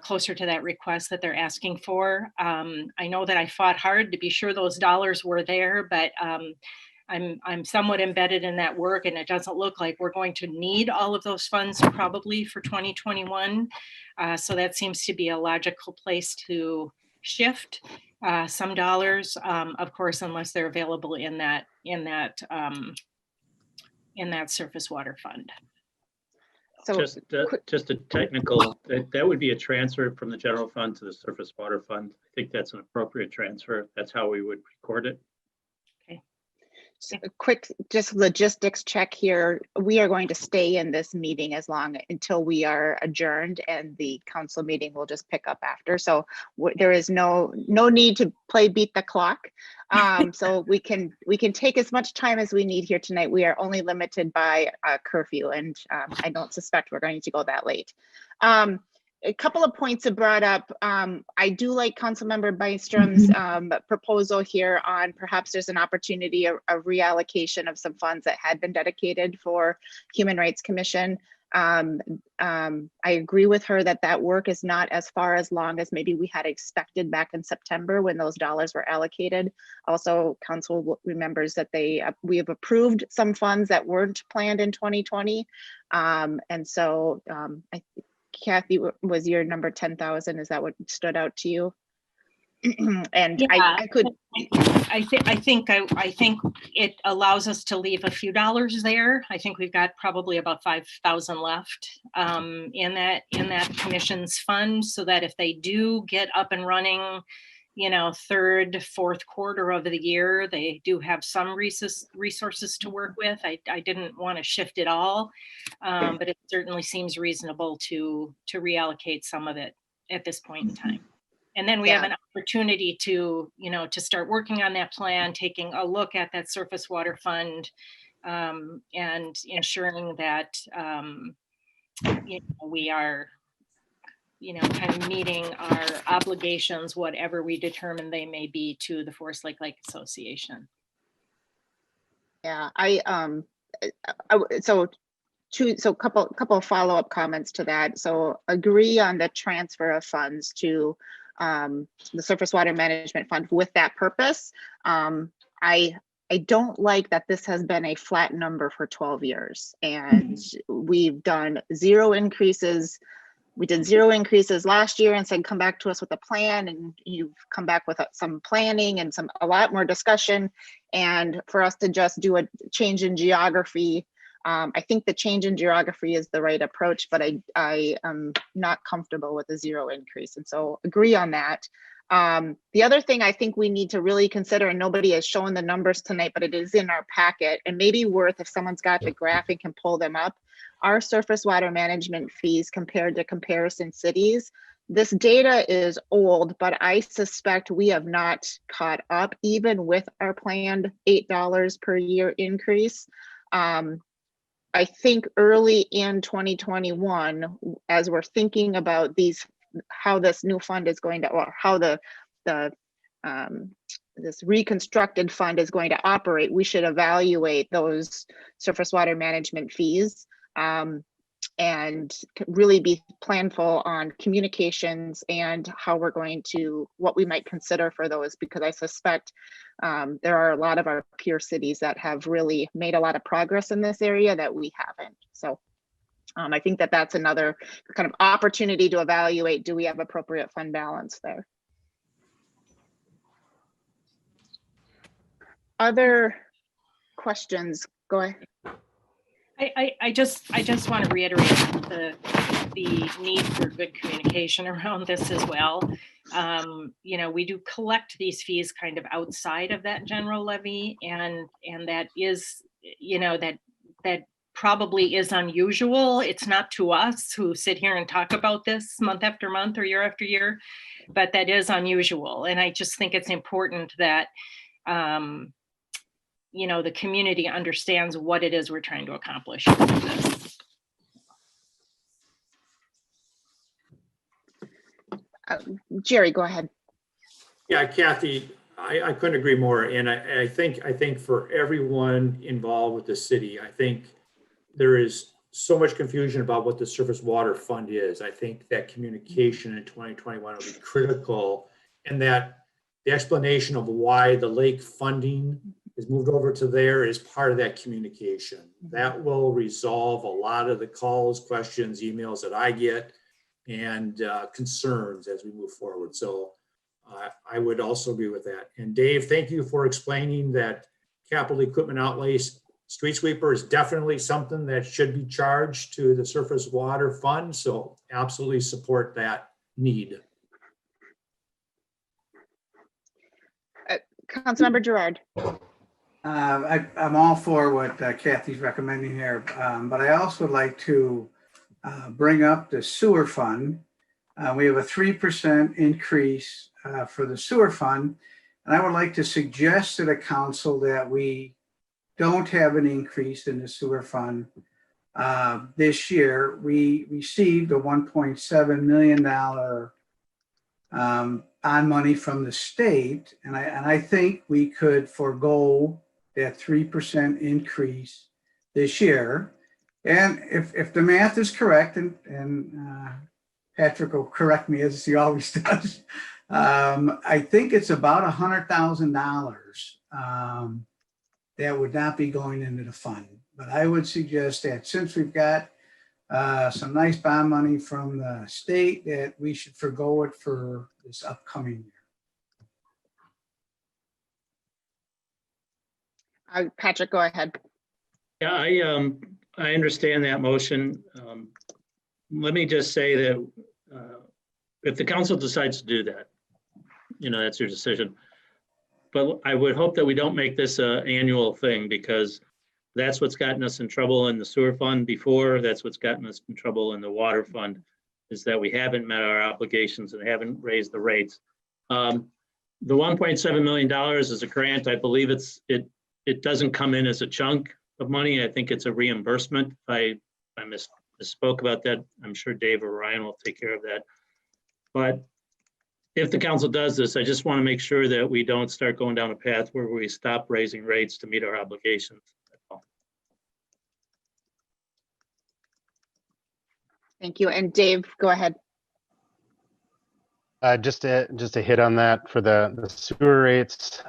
closer to that request that they're asking for. I know that I fought hard to be sure those dollars were there, but I'm somewhat embedded in that work, and it doesn't look like we're going to need all of those funds probably for 2021. So that seems to be a logical place to shift some dollars, of course, unless they're available in that surface water fund. So Just a technical, that would be a transfer from the general fund to the surface water fund. I think that's an appropriate transfer. That's how we would record it. a quick just logistics check here. We are going to stay in this meeting as long until we are adjourned, and the council meeting will just pick up after. So there is no need to play beat the clock. So we can take as much time as we need here tonight. We are only limited by curfew, and I don't suspect we're going to go that late. A couple of points are brought up. I do like Councilmember Bystrom's proposal here on perhaps there's an opportunity, a reallocation of some funds that had been dedicated for Human Rights Commission. I agree with her that that work is not as far as long as maybe we had expected back in September when those dollars were allocated. Also, council remembers that we have approved some funds that weren't planned in 2020. And so Kathy, was your number 10,000? Is that what stood out to you? And yeah, I think it allows us to leave a few dollars there. I think we've got probably about 5,000 left in that commission's fund, so that if they do get up and running, third, fourth quarter of the year, they do have some resources to work with. I didn't want to shift it all, but it certainly seems reasonable to reallocate some of it at this point in time. And then we have an opportunity to start working on that plan, taking a look at that surface water fund, and ensuring that we are kind of meeting our obligations, whatever we determine they may be, to the Forest Lake Association. Yeah, so couple of follow-up comments to that. So agree on the transfer of funds to the Surface Water Management Fund with that purpose. I don't like that this has been a flat number for 12 years, and we've done zero increases. We did zero increases last year and said, come back to us with a plan, and you've come back with some planning and a lot more discussion. And for us to just do a change in geography, I think the change in geography is the right approach, but I am not comfortable with a zero increase. And so agree on that. The other thing I think we need to really consider, and nobody has shown the numbers tonight, but it is in our packet, and maybe worth, if someone's got the graphic, can pull them up, our surface water management fees compared to comparison cities. This data is old, but I suspect we have not caught up even with our planned $8 per year increase. I think early in 2021, as we're thinking about how this new fund is going to, or how the this reconstructed fund is going to operate, we should evaluate those surface water management fees and really be planful on communications and how we're going to, what we might consider for those, because I suspect there are a lot of our peer cities that have really made a lot of progress in this area that we haven't. So I think that that's another kind of opportunity to evaluate, do we have appropriate fund balance there? Other questions? Go ahead. I just want to reiterate the need for good communication around this as well. You know, we do collect these fees kind of outside of that general levy, and that is, you know, that probably is unusual. It's not to us who sit here and talk about this month after month or year after year, but that is unusual. And I just think it's important that you know, the community understands what it is we're trying to accomplish with this. Jerry, go ahead. Yeah, Kathy, I couldn't agree more. And I think for everyone involved with the city, I think there is so much confusion about what the surface water fund is. I think that communication in 2021 will be critical, and that the explanation of why the lake funding is moved over to there is part of that communication. That will resolve a lot of the calls, questions, emails that I get, and concerns as we move forward. So I would also agree with that. And Dave, thank you for explaining that capital equipment outlays, street sweeper is definitely something that should be charged to the surface water fund. So absolutely support that need. Councilmember Gerard. I'm all for what Kathy's recommending here, but I also would like to bring up the sewer fund. We have a 3% increase for the sewer fund, and I would like to suggest to the council that we don't have an increase in the sewer fund this year. We received a $1.7 million on money from the state, and I think we could forego that 3% increase this year. And if the math is correct, and Patrick will correct me as he always does, I think it's about $100,000 that would not be going into the fund. But I would suggest that since we've got some nice bond money from the state, that we should forego it for this upcoming year. Patrick, go ahead. Yeah, I understand that motion. Let me just say that if the council decides to do that, you know, that's your decision. But I would hope that we don't make this an annual thing, because that's what's gotten us in trouble in the sewer fund before. That's what's gotten us in trouble in the water fund, is that we haven't met our obligations and haven't raised the rates. The $1.7 million is a grant. I believe it doesn't come in as a chunk of money. I think it's a reimbursement. If I misspoke about that, I'm sure Dave or Ryan will take care of that. But if the council does this, I just want to make sure that we don't start going down a path where we stop raising rates to meet our obligations. That's all. Thank you. And Dave, go ahead. Just to hit on that for the sewer rates,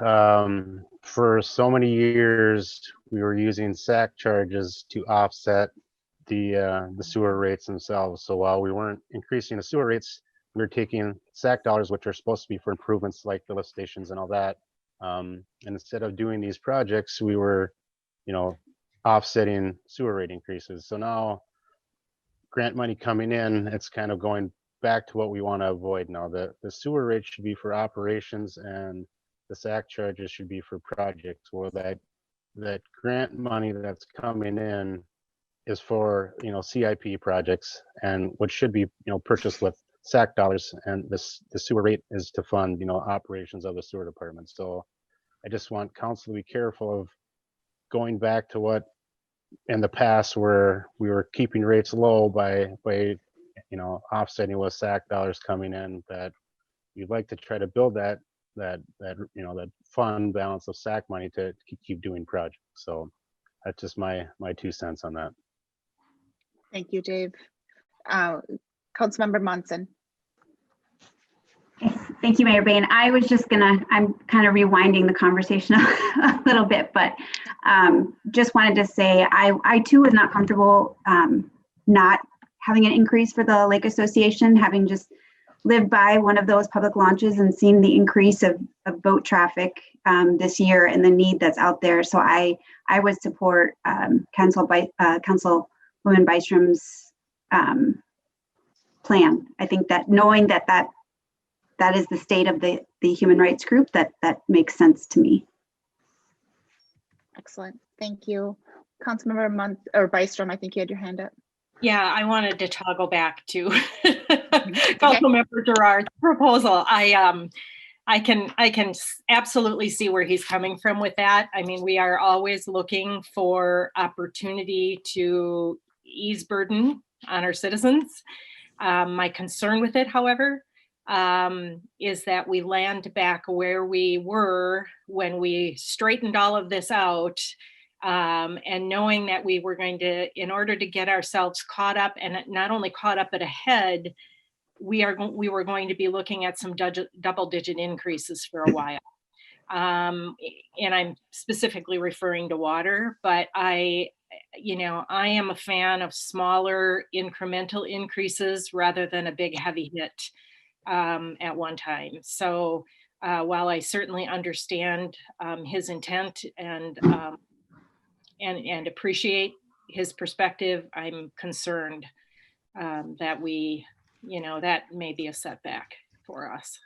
for so many years we were using SAC charges to offset the sewer rates themselves. So while we weren't increasing the sewer rates, we were taking SAC dollars, which are supposed to be for improvements like the lift stations and all that. And instead of doing these projects, we were, you know, offsetting sewer rate increases. So now grant money coming in, it's kind of going back to what we want to avoid now. The sewer rate should be for operations, and the SAC charges should be for projects. Well, that grant money that's coming in is for, you know, CIP projects, and what should be, you know, purchased with SAC dollars, and the sewer rate is to fund, you know, operations of the sewer department. So I just want council to be careful of going back to what in the past where we were keeping rates low by you know, offsetting with SAC dollars coming in. That you'd like to try to build that you know, that fund balance of SAC money to keep doing projects. So that's just my 2 cents on that. Thank you, Dave. Councilmember Munson. Yes, thank you, Mayor Bain. I was just I'm kind of rewinding the conversation a little bit, but just wanted to say I too was not comfortable not having an increase for the Lake Association, having just lived by one of those public launches and seen the increase of boat traffic this year and the need that's out there. So I would support Councilwoman Bystrom's plan. I think that knowing that is the state of the human rights group, that makes sense to me. Excellent. Thank you. Councilmember Bystrom, I think you had your hand up. Yeah, I wanted to toggle back to Councilmember Gerard's proposal. I can absolutely see where he's coming from with that. I mean, we are always looking for opportunity to ease burden on our citizens. My concern with it, however, is that we land back where we were when we straightened all of this out, and knowing that we were going to, in order to get ourselves caught up, and not only caught up but ahead, we were going to be looking at some double-digit increases for a while. And I'm specifically referring to water, but I am a fan of smaller incremental increases rather than a big heavy hit at one time. So while I certainly understand his intent and appreciate his perspective, I'm concerned that that may be a setback for us.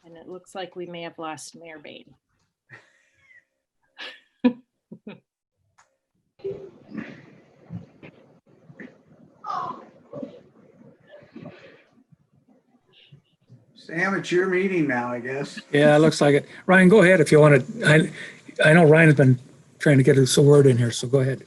And it looks like we may have lost Mayor Bain. Sam, it's your meeting now, I guess. Yeah, it looks like it. Ryan, go ahead if you want to. I know Ryan has been trying to get his word in here, so go ahead.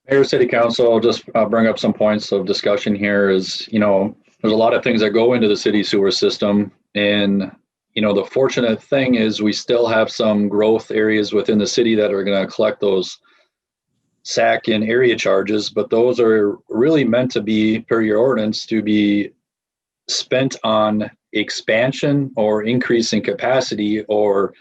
Mayor, City Council, I'll just bring up some points of discussion here is, there's a lot of things that go into the city sewer system. And, the fortunate thing is we still have some growth areas within the city that are going to collect those SAC and area charges, but those are really meant to be, per your ordinance, to be spent on expansion or increasing capacity or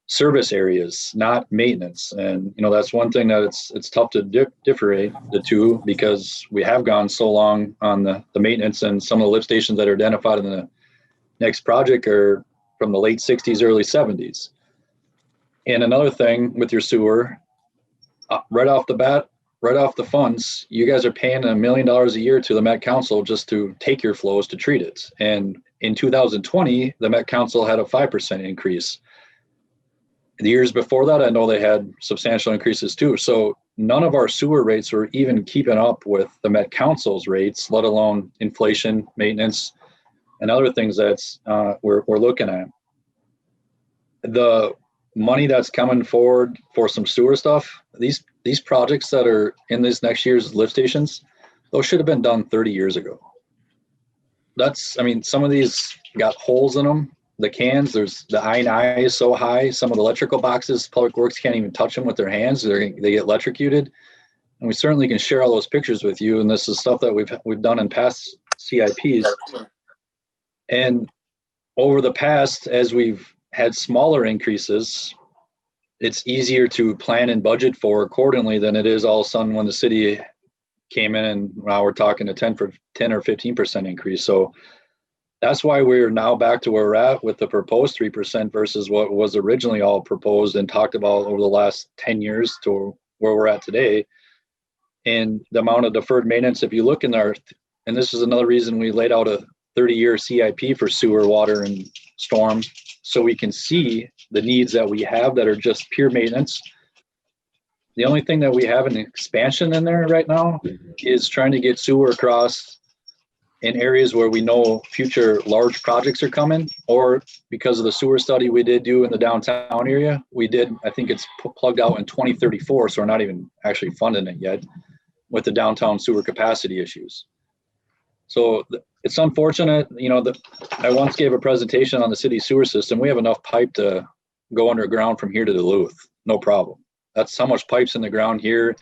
service areas, not maintenance. And that's one thing that it's tough to differentiate the two, because we have gone so long on the maintenance, and some of the lift stations that are identified in the next project are from the late 60s, early 70s. And another thing with your sewer, right off the bat, right off the funds, you guys are paying $1 million a year to the Met Council just to take your flows to treat it. And in 2020, the Met Council had a 5% increase. The years before that, I know they had substantial increases too. So none of our sewer rates were even keeping up with the Met Council's rates, let alone inflation, maintenance, and other things that's we're looking at. The money that's coming forward for some sewer stuff, these projects that are in this next year's lift stations, those should have been done 30 years ago. Some of these got holes in them. The cans, there's the I&I is so high. Some of the electrical boxes, Public Works can't even touch them with their hands. They get electrocuted. And we certainly can share all those pictures with you. And this is stuff that we've done in past CIPs. And over the past, as we've had smaller increases, it's easier to plan and budget for accordingly than it is all of a sudden when the city came in and now we're talking a 10 or 15% increase. So that's why we're now back to where we're at with the proposed 3% versus what was originally all proposed and talked about over the last 10 years to where we're at today. And the amount of deferred maintenance, if you look in our, and this is another reason we laid out a 30-year CIP for sewer, water, and storm, so we can see the needs that we have that are just pure maintenance. The only thing that we have an expansion in there right now is trying to get sewer across in areas where we know future large projects are coming, or because of the sewer study we did do in the downtown area, I think it's plugged out in 2034, so we're not even actually funding it yet with the downtown sewer capacity issues. So it's unfortunate, you know, that I once gave a presentation on the city sewer system. We have enough pipe to go underground from here to Duluth, no problem. That's how much pipe's in the ground here.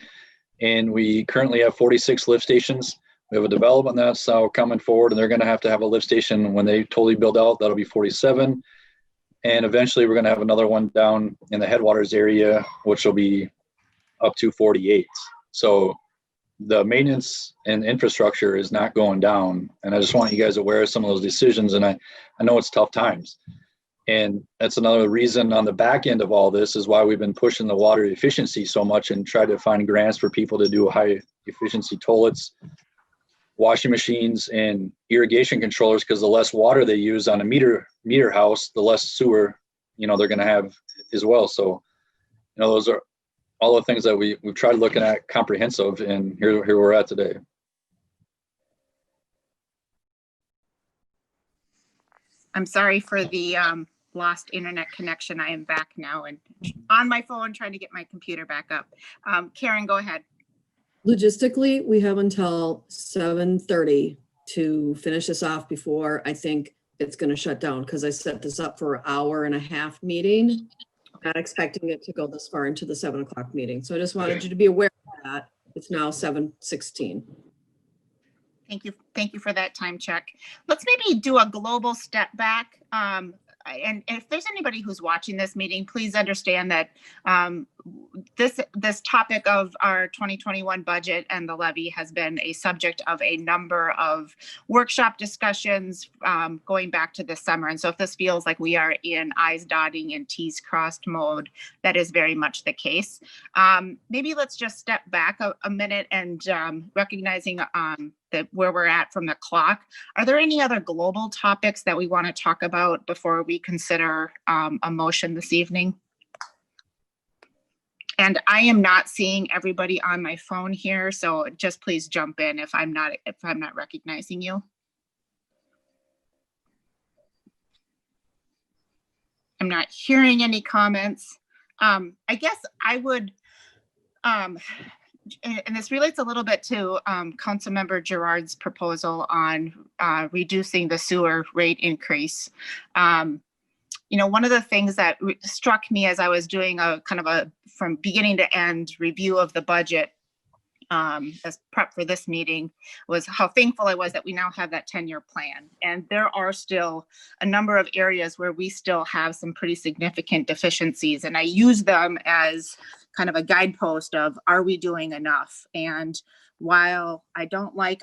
And we currently have 46 lift stations. We have a development that's coming forward, and they're going to have a lift station when they totally build out. That'll be 47. And eventually we're going to have another one down in the headwaters area, which will be up to 48. So the maintenance and infrastructure is not going down. And I just want you guys aware of some of those decisions. And I know it's tough times. And that's another reason on the back end of all this is why we've been pushing the water efficiency so much and try to find grants for people to do high efficiency toilets, washing machines, and irrigation controllers, because the less water they use on a meter house, the less sewer, you know, they're going to have as well. So, you know, those are all the things that we've tried looking at comprehensive, and here we're at today. I'm sorry for the lost internet connection. I am back now and on my phone trying to get my computer back up. Karen, go ahead. Logistically, we have until 7:30 to finish this off before I think it's going to shut down, because I set this up for an hour-and-a-half meeting, not expecting it to go this far into the 7 o'clock meeting. So I just wanted you to be aware of that. It's now 7:16. Thank you. Thank you for that time check. Let's maybe do a global step back. And if there's anybody who's watching this meeting, please understand that this topic of our 2021 budget and the levy has been a subject of a number of workshop discussions going back to this summer. And so if this feels like we are in I's dotting and T's crossed mode, that is very much the case. Maybe let's just step back a minute and recognizing that where we're at from the clock. Are there any other global topics that we want to talk about before we consider a motion this evening? And I am not seeing everybody on my phone here, so just please jump in if I'm not recognizing you. I'm not hearing any comments. I guess I would, and this relates a little bit to Councilmember Gerard's proposal on reducing the sewer rate increase. You know, one of the things that struck me as I was doing a kind of a from beginning to end review of the budget as prep for this meeting was how thankful I was that we now have that 10-year plan. And there are still a number of areas where we still have some pretty significant deficiencies. And I use them as kind of a guidepost of, are we doing enough? And while I don't like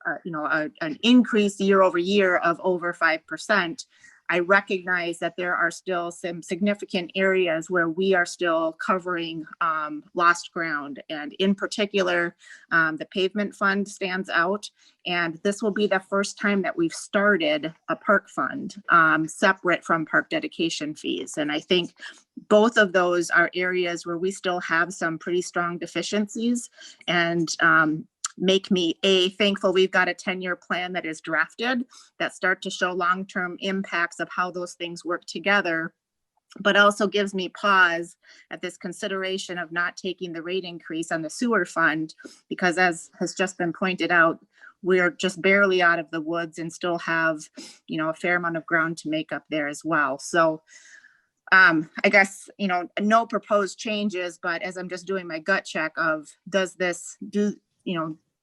an increase year over year of over 5%, I recognize that there are still some significant areas where we are still covering lost ground. And in particular, the pavement fund stands out. And this will be the first time that we've started a park fund separate from park dedication fees. And I think both of those are areas where we still have some pretty strong deficiencies, and make me thankful we've got a 10-year plan that is drafted that start to show long-term impacts of how those things work together, but also gives me pause at this consideration of not taking the rate increase on the sewer fund, because as has just been pointed out, we're just barely out of the woods and still have, you know, a fair amount of ground to make up there as well. So I guess, you know, no proposed changes, but as I'm just doing my gut check of,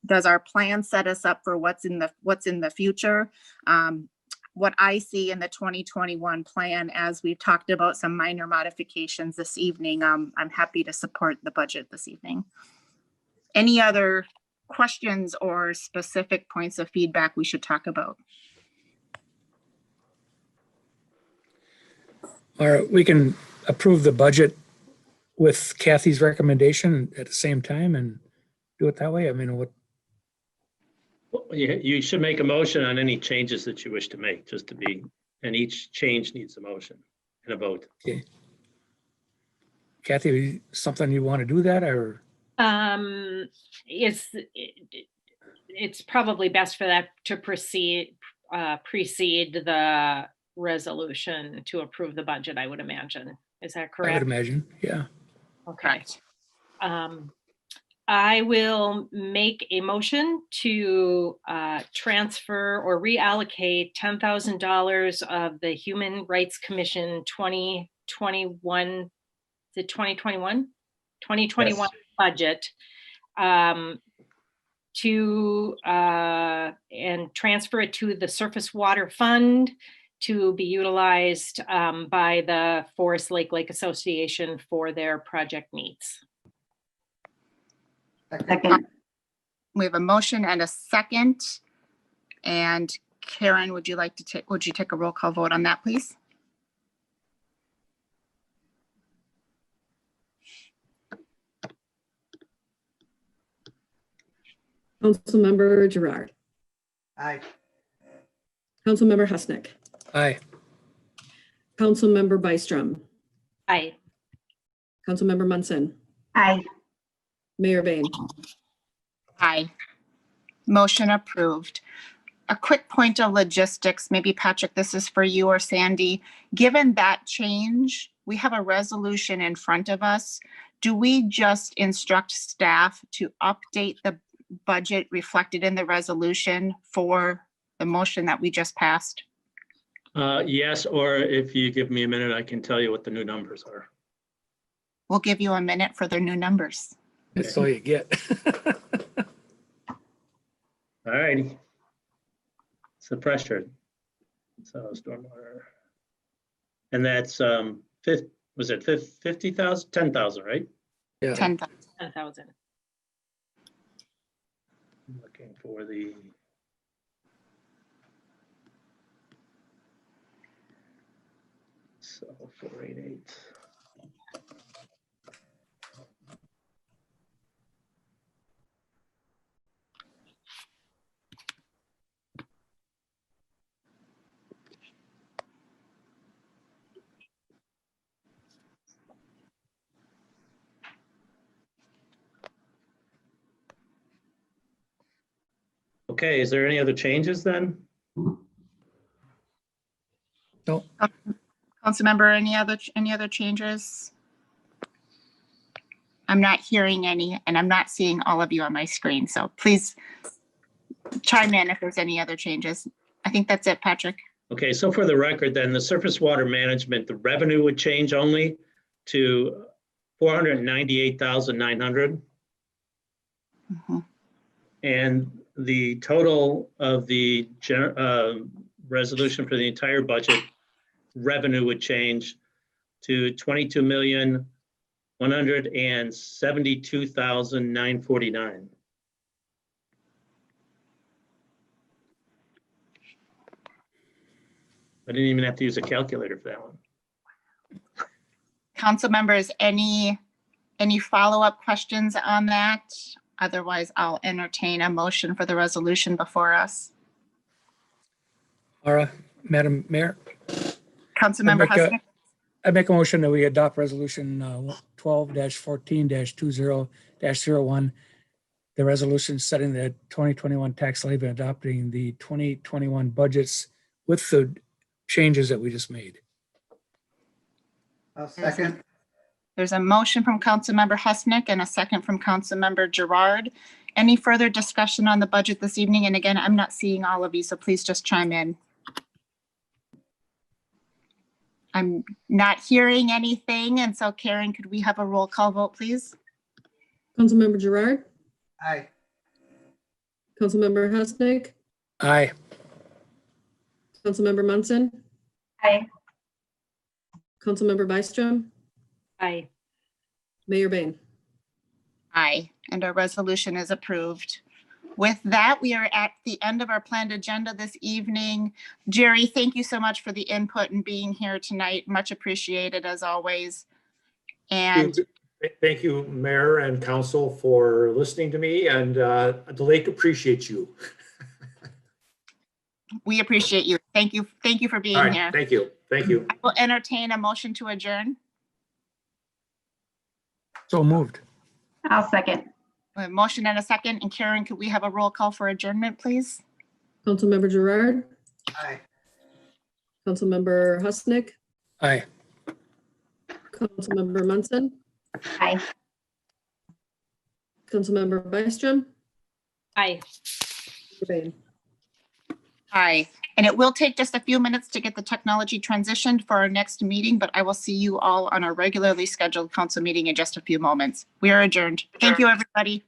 does our plan set us up for what's in the future? What I see in the 2021 plan, as we've talked about some minor modifications this evening, I'm happy to support the budget this evening. Any other questions or specific points of feedback we should talk about? All right, we can approve the budget with Kathy's recommendation at the same time and do it that way. I mean, what? You should make a motion on any changes that you wish to make, just to be, and each change needs a motion and a vote. Okay. Kathy, something you want to do that, or? It's probably best for that to precede the resolution to approve the budget, I would imagine. Is that correct? I would imagine, yeah. Okay. I will make a motion to transfer or reallocate $10,000 of the Human Rights Commission 2021, the 2021 Yes. budget to and transfer it to the Surface Water Fund to be utilized by the Forest Lake Association for their project needs. Second. We have a motion and a second. And Karen, would you take a roll call vote on that, please? Councilmember Gerard, Aye. Councilmember Husnick, Aye. Councilmember Byström, Aye. Councilmember Munson, Aye. Mayor Bain. Aye. Motion approved. A quick point of logistics, maybe Patrick, this is for you or Sandy. Given that change, we have a resolution in front of us. Do we just instruct staff to update the budget reflected in the resolution for the motion that we just passed? Yes, or if you give me a minute, I can tell you what the new numbers are. We'll give you a minute for their new numbers. That's all you get. All righty. It's the pressure. So stormwater. And that's, was it 50,000, 10,000, right? Yeah. 10,000. 10,000. I'm looking for the. So 488. Okay, is there any other changes then? No. Councilmember, any other changes? I'm not hearing any, and I'm not seeing all of you on my screen, so please chime in if there's any other changes. I think that's it, Patrick. Okay, so for the record, then the surface water management, the revenue would change only to 498,900. Mhm. And the total of the resolution for the entire budget revenue would change to 22,172,949. I didn't even have to use a calculator for that one. Council members, any follow-up questions on that? Otherwise, I'll entertain a motion for the resolution before us. All right, Madam Mayor, Councilmember Husnick, I make a motion that we adopt resolution 12-14-20-01. The resolution setting the 2021 tax levy and adopting the 2021 budgets with the changes that we just made. I'll second. there's a motion from Councilmember Husnick and a second from Councilmember Gerard. Any further discussion on the budget this evening? And again, I'm not seeing all of you, so please just chime in. I'm not hearing anything, and so Karen, could we have a roll call vote, please? Councilmember Gerard, Aye. Councilmember Husnick, Aye. Councilmember Munson, Aye. Councilmember Byström, Aye. Mayor Bain. Aye, and our resolution is approved. With that, we are at the end of our planned agenda this evening. Jerry, thank you so much for the input and being here tonight. Much appreciated as always. And Thank you, Mayor and Council, for listening to me, and the lake appreciates you. we appreciate you. Thank you. Thank you for being All right, here. thank you. Thank you. I will entertain a motion to adjourn. So moved. I'll second. A motion and a second. And Karen, could we have a roll call for adjournment, please? Councilmember Gerard, Aye. Councilmember Husnick, Aye. Councilmember Munson, Aye. Councilmember Byström. Aye. Mr. Bain. Aye. And it will take just a few minutes to get the technology transitioned for our next meeting, but I will see you all on our regularly scheduled council meeting in just a few moments. We are adjourned. Thank you, everybody.